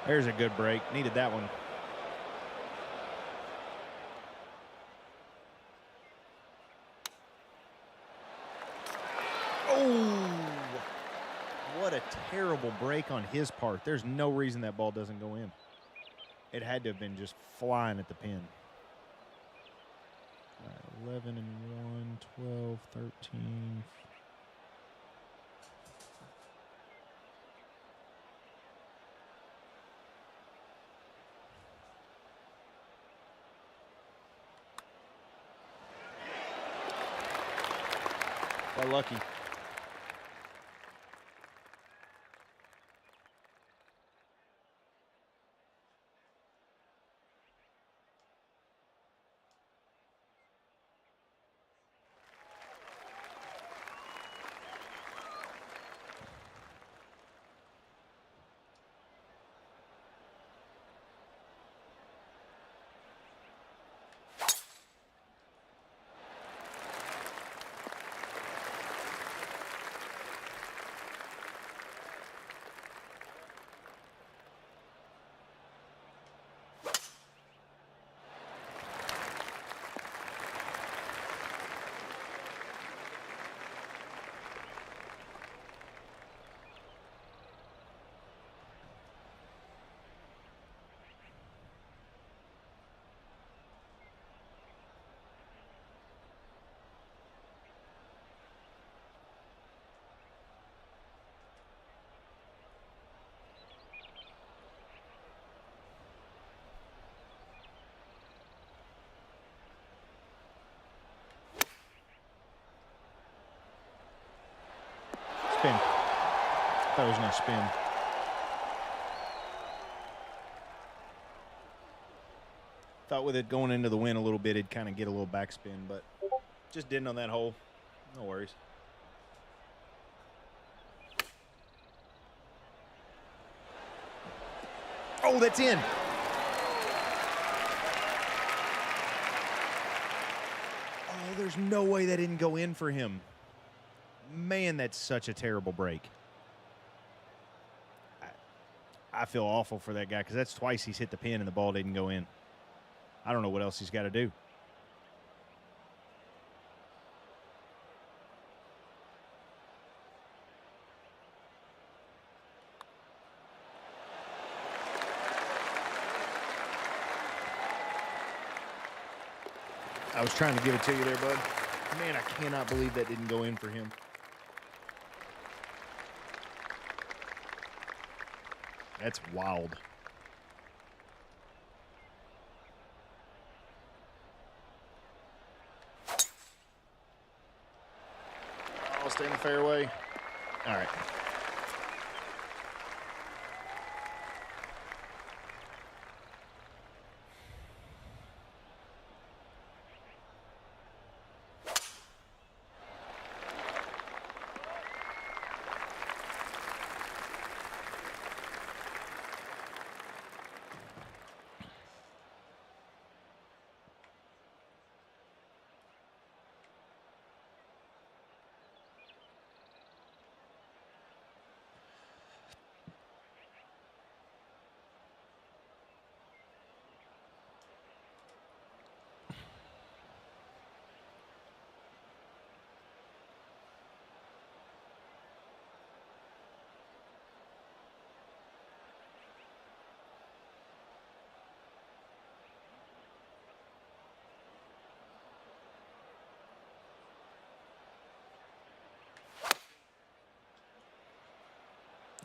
There's a good break. Needed that one. Oh, what a terrible break on his part. There's no reason that ball doesn't go in. It had to have been just flying at the pin. All right, 11 and 1, 12, 13. Got lucky. Thought it was going to spin. Thought with it going into the wind a little bit, it'd kind of get a little backspin, but just didn't on that hole. No worries. Oh, that's in. Oh, there's no way that didn't go in for him. Man, that's such a terrible break. I feel awful for that guy because that's twice he's hit the pin and the ball didn't go in. I don't know what else he's got to do. I was trying to give it to you there, bud. Man, I cannot believe that didn't go in for him. That's wild. I'll stay in the fairway. All right.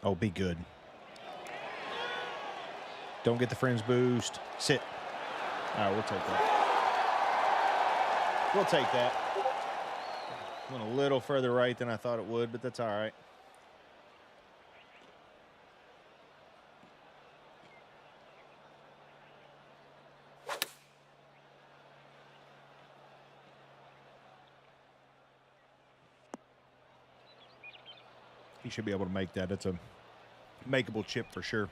Oh, be good. Don't get the friends boost. Sit. All right, we'll take that. We'll take that. Went a little further right than I thought it would, but that's all right. He should be able to make that. It's a makeable chip for sure.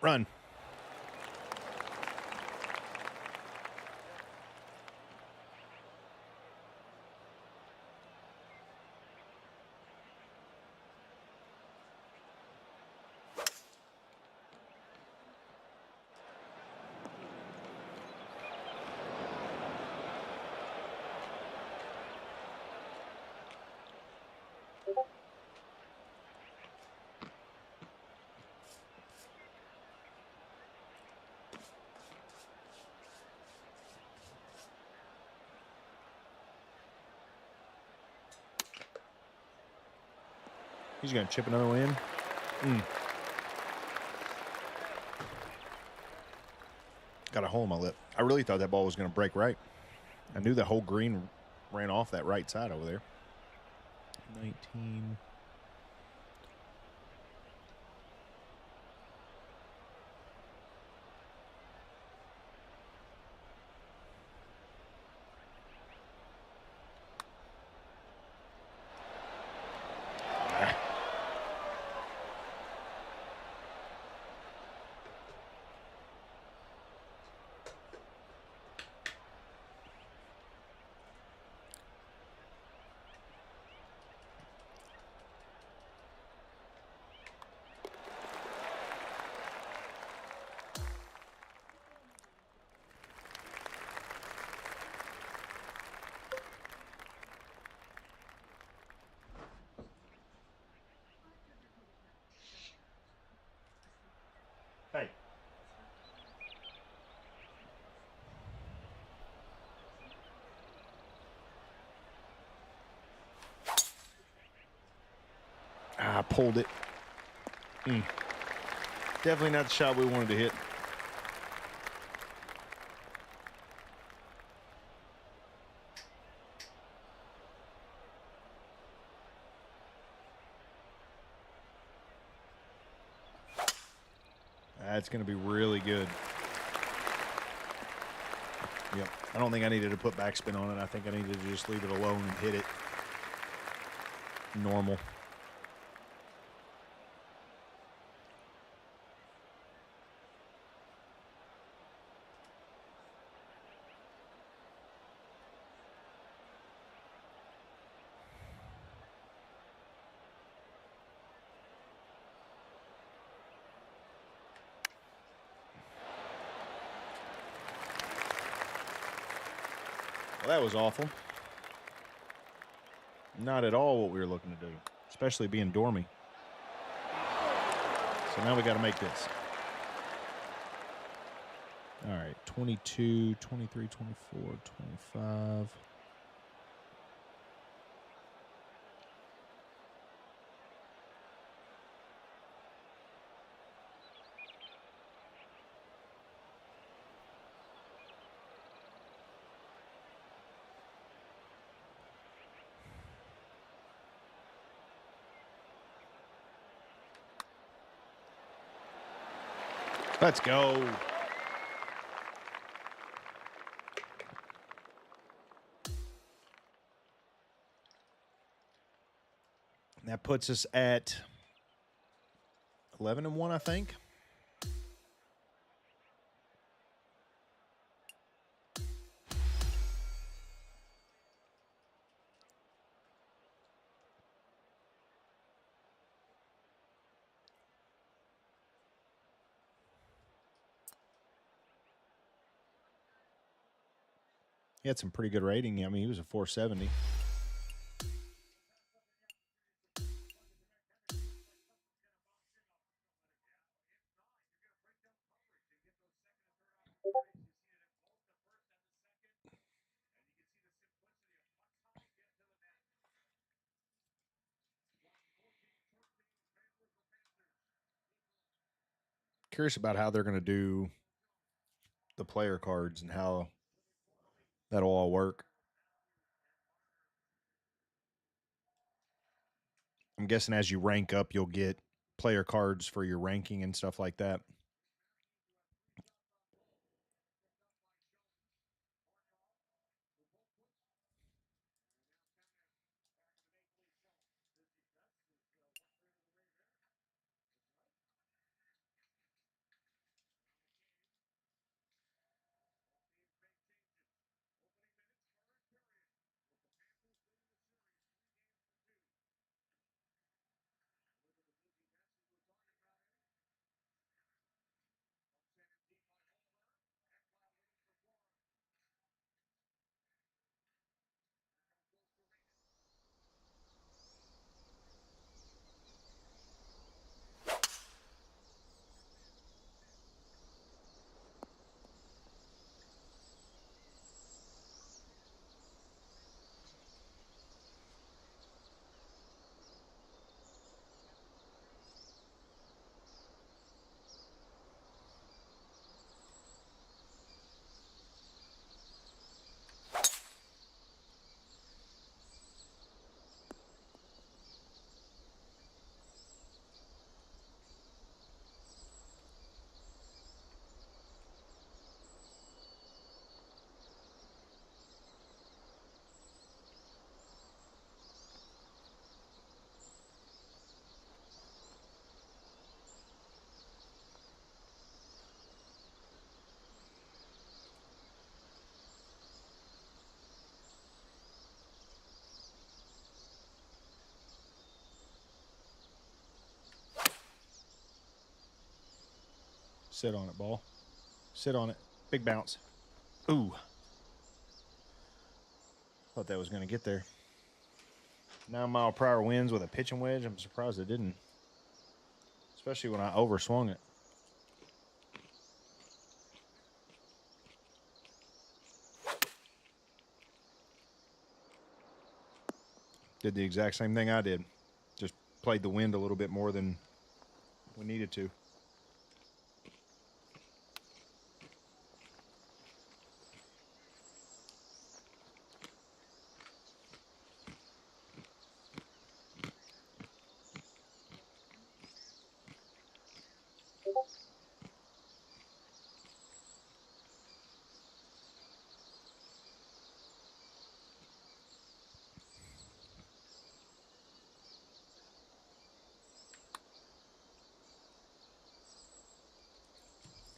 Run. He's going to chip another one in. Got a hole in my lip. I really thought that ball was going to break right. I knew the whole green ran off that right side over there. 19. pulled it. Definitely not the shot we wanted to hit. That's going to be really good. Yep. I don't think I needed to put backspin on it. I think I needed to just leave it alone and hit it normal. Well, that was awful. Not at all what we were looking to do, especially being dormy. So now we got to make this. All right, 22, 23, 24, 25. Let's go. That puts us at 11-1, I think. He had some pretty good rating. I mean, he was a 470. Curious about how they're going to do the player cards and how that'll all work. I'm guessing as you rank up, you'll get player cards for your ranking and stuff like that. Sit on it, ball. Sit on it. Big bounce. Ooh. Thought that was going to get there. 9-mile-per-hour winds with a pitching wedge. I'm surprised it didn't. Especially when I overswung it. Did the exact same thing I did. Just played the wind a little bit more than we needed to.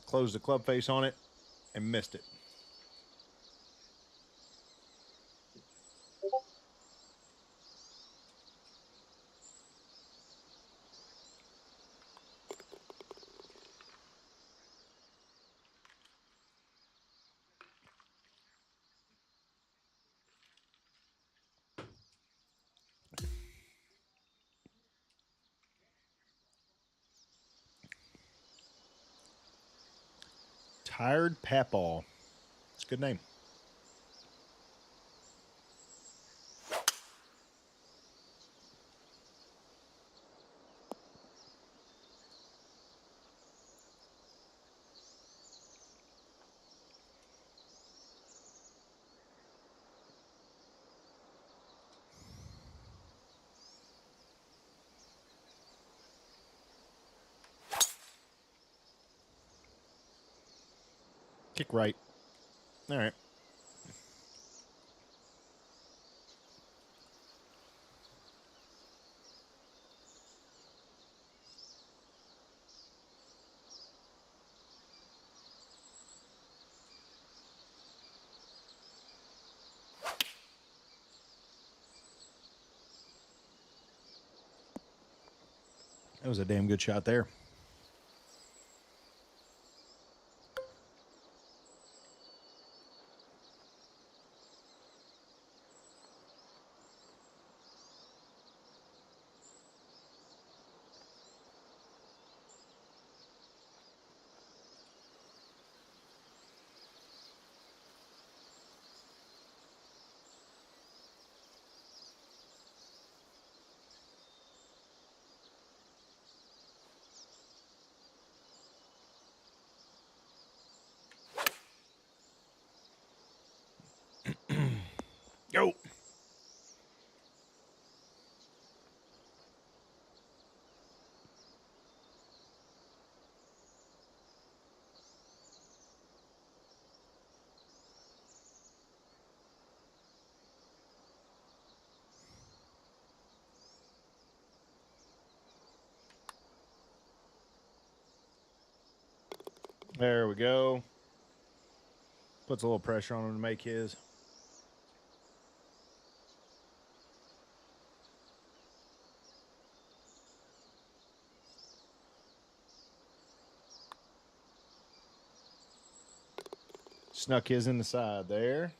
Closed the club face on it and missed it. Tired Papal. It's a good name. Kick right. All right. That was a damn good shot there. Go. There we go. Puts a little pressure on him to make his. Snuck his in the side there.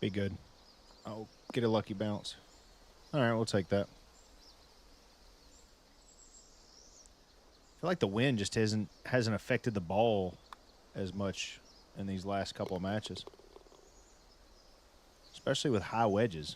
Be good. I'll get a lucky bounce. All right, we'll take that. I feel like the wind just hasn't affected the ball as much in these last couple of matches, especially with high wedges.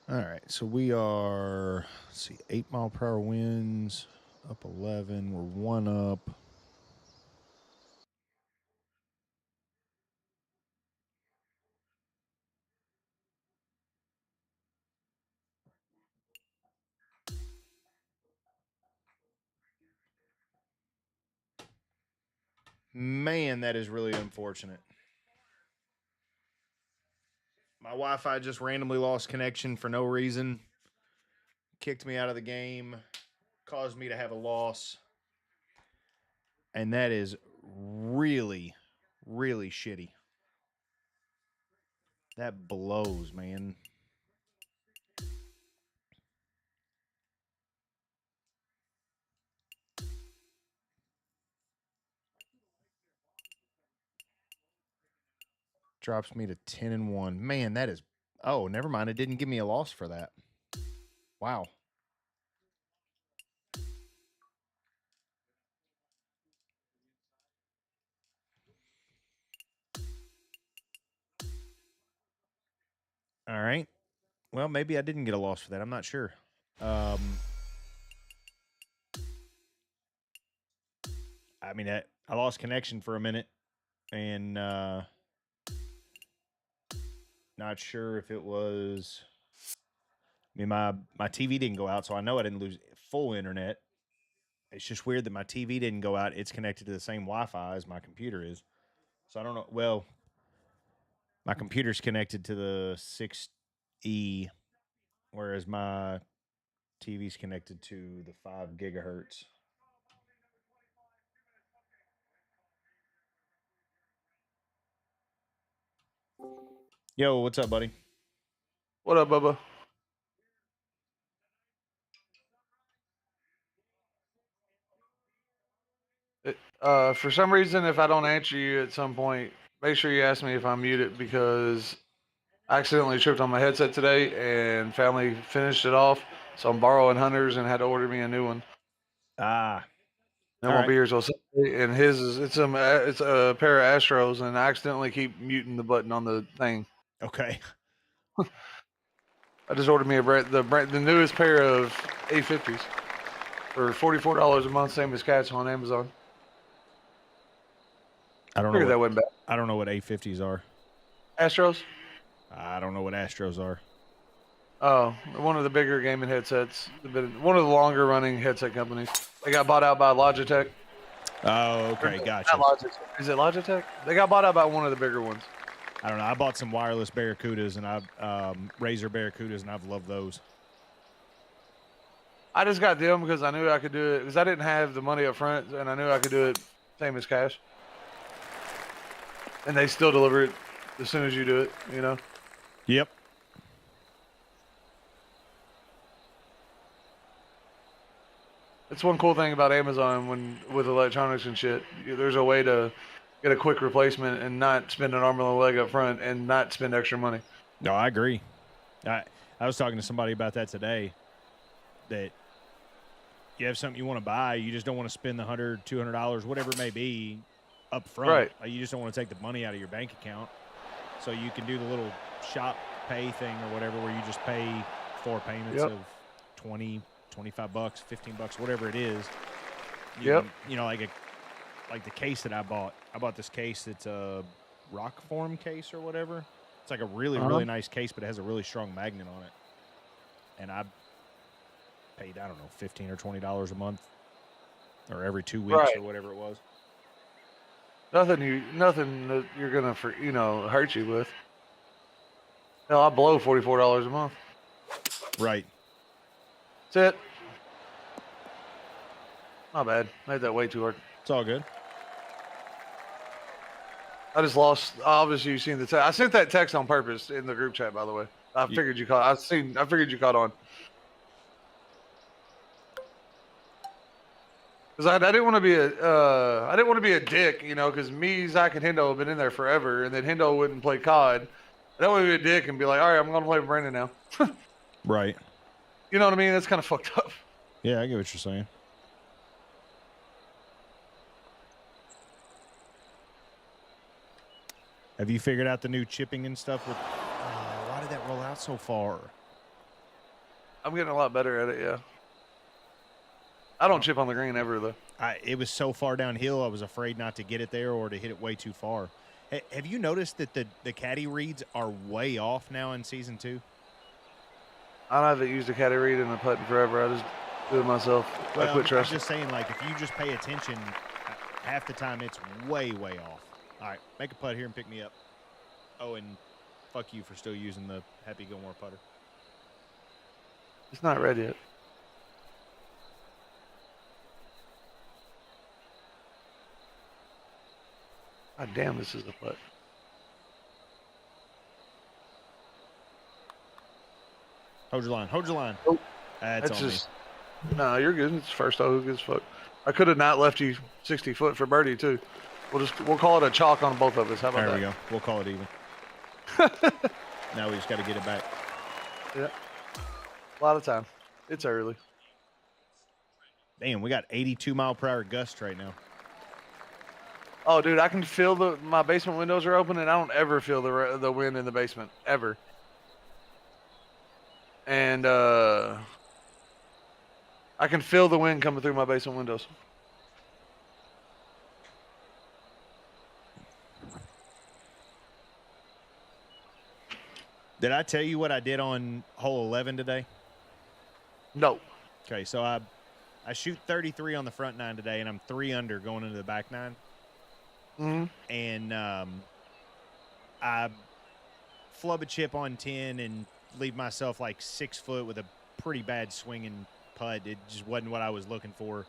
All right, so we are, let's see, 8 mile per hour winds, up 11. We're one up. Man, that is really unfortunate. My Wi Fi just randomly lost connection for no reason, kicked me out of the game, caused me to have a loss. And that is really, really shitty. That blows, man. Drops me to 10-1. Man, that is. Oh, never mind. It didn't give me a loss for that. Wow. All right. Well, maybe I didn't get a loss for that. I'm not sure. I mean, I lost connection for a minute, and not sure if it was. I mean, my TV didn't go out, so I know I didn't lose full internet. It's just weird that my TV didn't go out. It's connected to the same Wi-Fi as my computer is, so I don't know. Well, my computer's connected to the 6E, whereas my TV's connected to the 5 gigahertz. Yo, what's up, buddy? What up, Bubba? For some reason, if I don't answer you at some point, make sure you ask me if I'm muted because I accidentally tripped on my headset today and family finished it off. So I'm borrowing Hunter's and had to order me a new one. Ah, It all won't right. be here till Sunday. And his is it's a pair of Astros, and I accidentally keep muting the button on the thing. Okay. I just ordered me the newest pair of A50s for $44 a month, same as Cats on Amazon. I don't know Figured what that wasn't bad. I don't know what A50s are. Astros. I don't know what Astros are. Oh, one of the bigger gaming headsets. One of the longer running headset companies. They got bought out by Logitech. Oh, Or okay, not gotcha. Logitech. Is it Logitech? They got bought out by one of the bigger ones. I don't know. I bought some wireless Barracudas and I've Razer Barracudas and I've loved those. I just got them because I knew I could do it because I didn't have the money up front and I knew I could do it same as cash. And they still deliver it as soon as you do it, you know? Yep. It's one cool thing about Amazon with electronics and shit. There's a way to get a quick replacement and not spend an arm and a leg up front and not spend extra money. No, I agree. I was talking to somebody about that today. That you have something you want to buy, you just don't want to spend the $100, $200, whatever it may be, up front. Right. Like, you just don't want to take the money out of your bank account. So you can do the little shop pay thing or whatever, where you just pay 4 payments of 20, 25 bucks, 15 bucks, whatever it is. You know, like the case that I bought. I bought this case that's a rock form case or whatever. It's like a really, really nice case, but it has a really strong magnet on it. And I paid, I don't know, $15 or $20 a month, or every 2 weeks or whatever it was. Nothing that you're gonna hurt you with. Hell, I blow $44 a month. Right. That's it. Not bad. Made that way too hard. It's all good. I just lost. Obviously, you've seen the text. I sent that text on purpose in the group chat. By the way, I figured you caught. I figured you caught on. Because I didn't want to be I didn't want to be a dick, you know. Because me, Zach, and Hendo have been in there forever, and then Hendo wouldn't play COD. I don't want to be a dick and be like, all right, I'm going to play with Brandon now. Right. You know what I mean? That's kind of fucked up. Yeah, I get what you're saying. Have you figured out the new chipping and stuff with? Why did that roll out so far? I'm getting a lot better at it. Yeah. I don't chip on the green ever though. It was so far downhill, I was afraid not to get it there or to hit it way too far. Have you noticed that the caddy reads are way off now in season 2? I haven't used a caddy read in a putt in forever. I just do it myself. Well, I quit trusting. I'm just saying, like, if you just pay attention, half the time it's way, way off. All right, make a putt here and pick me up. Oh, and fuck you for still using the Happy Gilmore putter. It's not ready yet. God damn, this is a putt. Hold your line. Hold your line. Oh, that's on just me. No, you're good. It's first off, who gives a fuck? I could have not left you 60 foot for birdie too. We'll call it a chalk on both of us. How about that? There we go. We'll call it even. Now we just got to get it back. Yeah. A lot of time. It's early. Damn, we got 82 mile per hour gusts right now. Oh, dude, I can feel my basement windows are open, and I don't ever feel the wind in the basement ever. And I can feel the wind coming through my basement windows. Did I tell you what I did on hole 11 today? No. Okay, so I shoot 33 on the front 9 today, and I'm 3 under going into the back 9. Mm-hmm. And I flub a chip on 10 and leave myself like 6 foot with a pretty bad swinging putt. It just wasn't what I was looking for,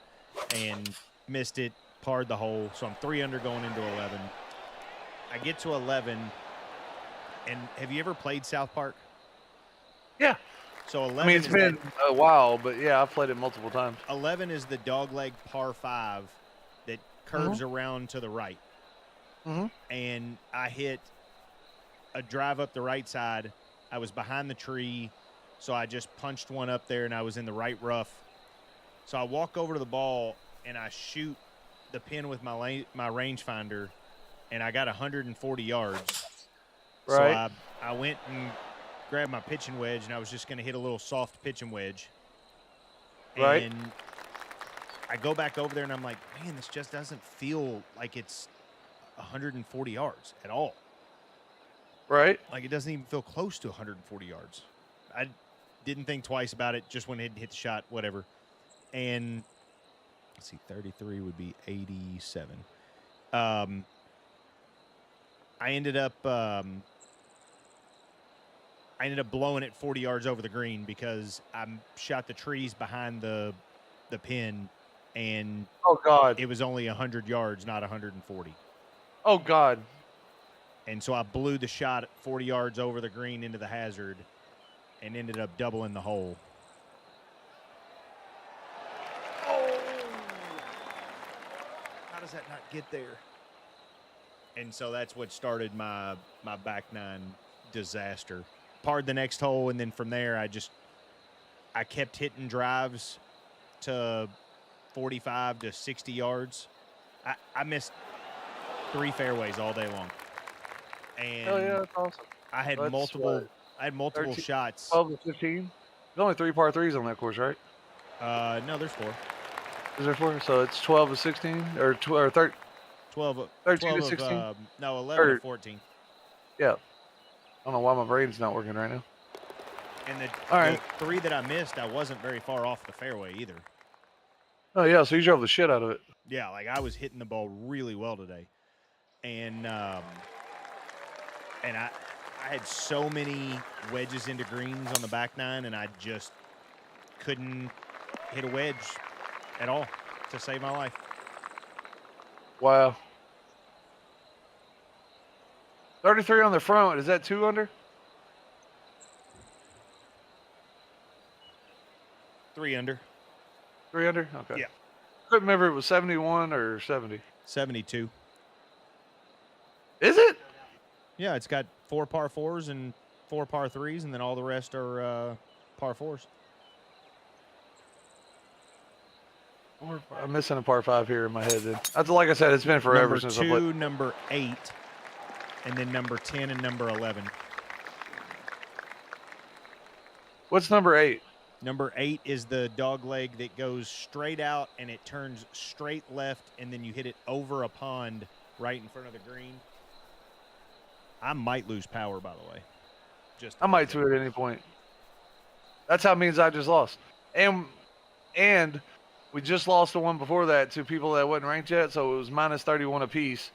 and missed it, parred the hole. So I'm 3 under going into 11. I get to 11, And have you ever played South Park? Yeah. So 11 I mean, it's is been that a while, but yeah, I've played it multiple times. 11 is the dogleg par 5 that curves around to the right. Mm-hmm. And I hit a drive up the right side. I was behind the tree, so I just punched one up there, and I was in the right rough. So I walk over to the ball, and I shoot the pin with my rangefinder, and I got 140 yards. So Right. I went and grabbed my pitching wedge, and I was just going to hit a little soft pitching wedge. Right. And I go back over there, and I'm like, man, this just doesn't feel like it's 140 yards at all. Right. Like, it doesn't even feel close to 140 yards. I didn't think twice about it, just went ahead and hit the shot, whatever. And let's see, 33 would be 87. I ended up blowing it 40 yards over the green because I shot the trees behind the pin, and Oh God. it was only 100 yards, not 140. Oh God. And so I blew the shot 40 yards over the green into the hazard and ended up doubling the hole. Oh! How does that not get there? And so that's what started my back nine disaster. Parred the next hole, and then from there I kept hitting drives to 45 to 60 yards. I missed 3 fairways all day long. And Oh yeah, that's awesome. I had That's multiple what, 13, shots. 12 to 15. There's only 3 par 3s on that course, right? No, there's 4. Is there 4? So it's 12 to 16 or 13 12 to 16. No, 11 or, to 14. Yeah. I don't know why my brain's not working right now. And All right. the 3 that I missed, I wasn't very far off the fairway either. Oh yeah, so you drove the shit out of it. Yeah, like I was hitting the ball really well today. And I had so many wedges into greens on the back nine, and I just couldn't hit a wedge at all to save my life. Wow. 33 on the front. Is that 2 under? 3 under. 3 under? Okay. Yeah. Couldn't remember if it was 71 or 70. 72. Is it? Yeah, it's got 4 par 4s and 4 par 3s, and then all the rest are par 4s. I'm missing a par 5 here in my head. Then that's like I said, it's been forever since I played. Number 8, and then number 10 and number 11. What's number 8? Number 8 is the dog leg that goes straight out and it turns straight left, and then you hit it over a pond right in front of the green. I might lose power, by the way. I might too at any point. That's how it means I just lost. And we just lost the one before that to people that wasn't ranked yet, so it was minus 31 apiece.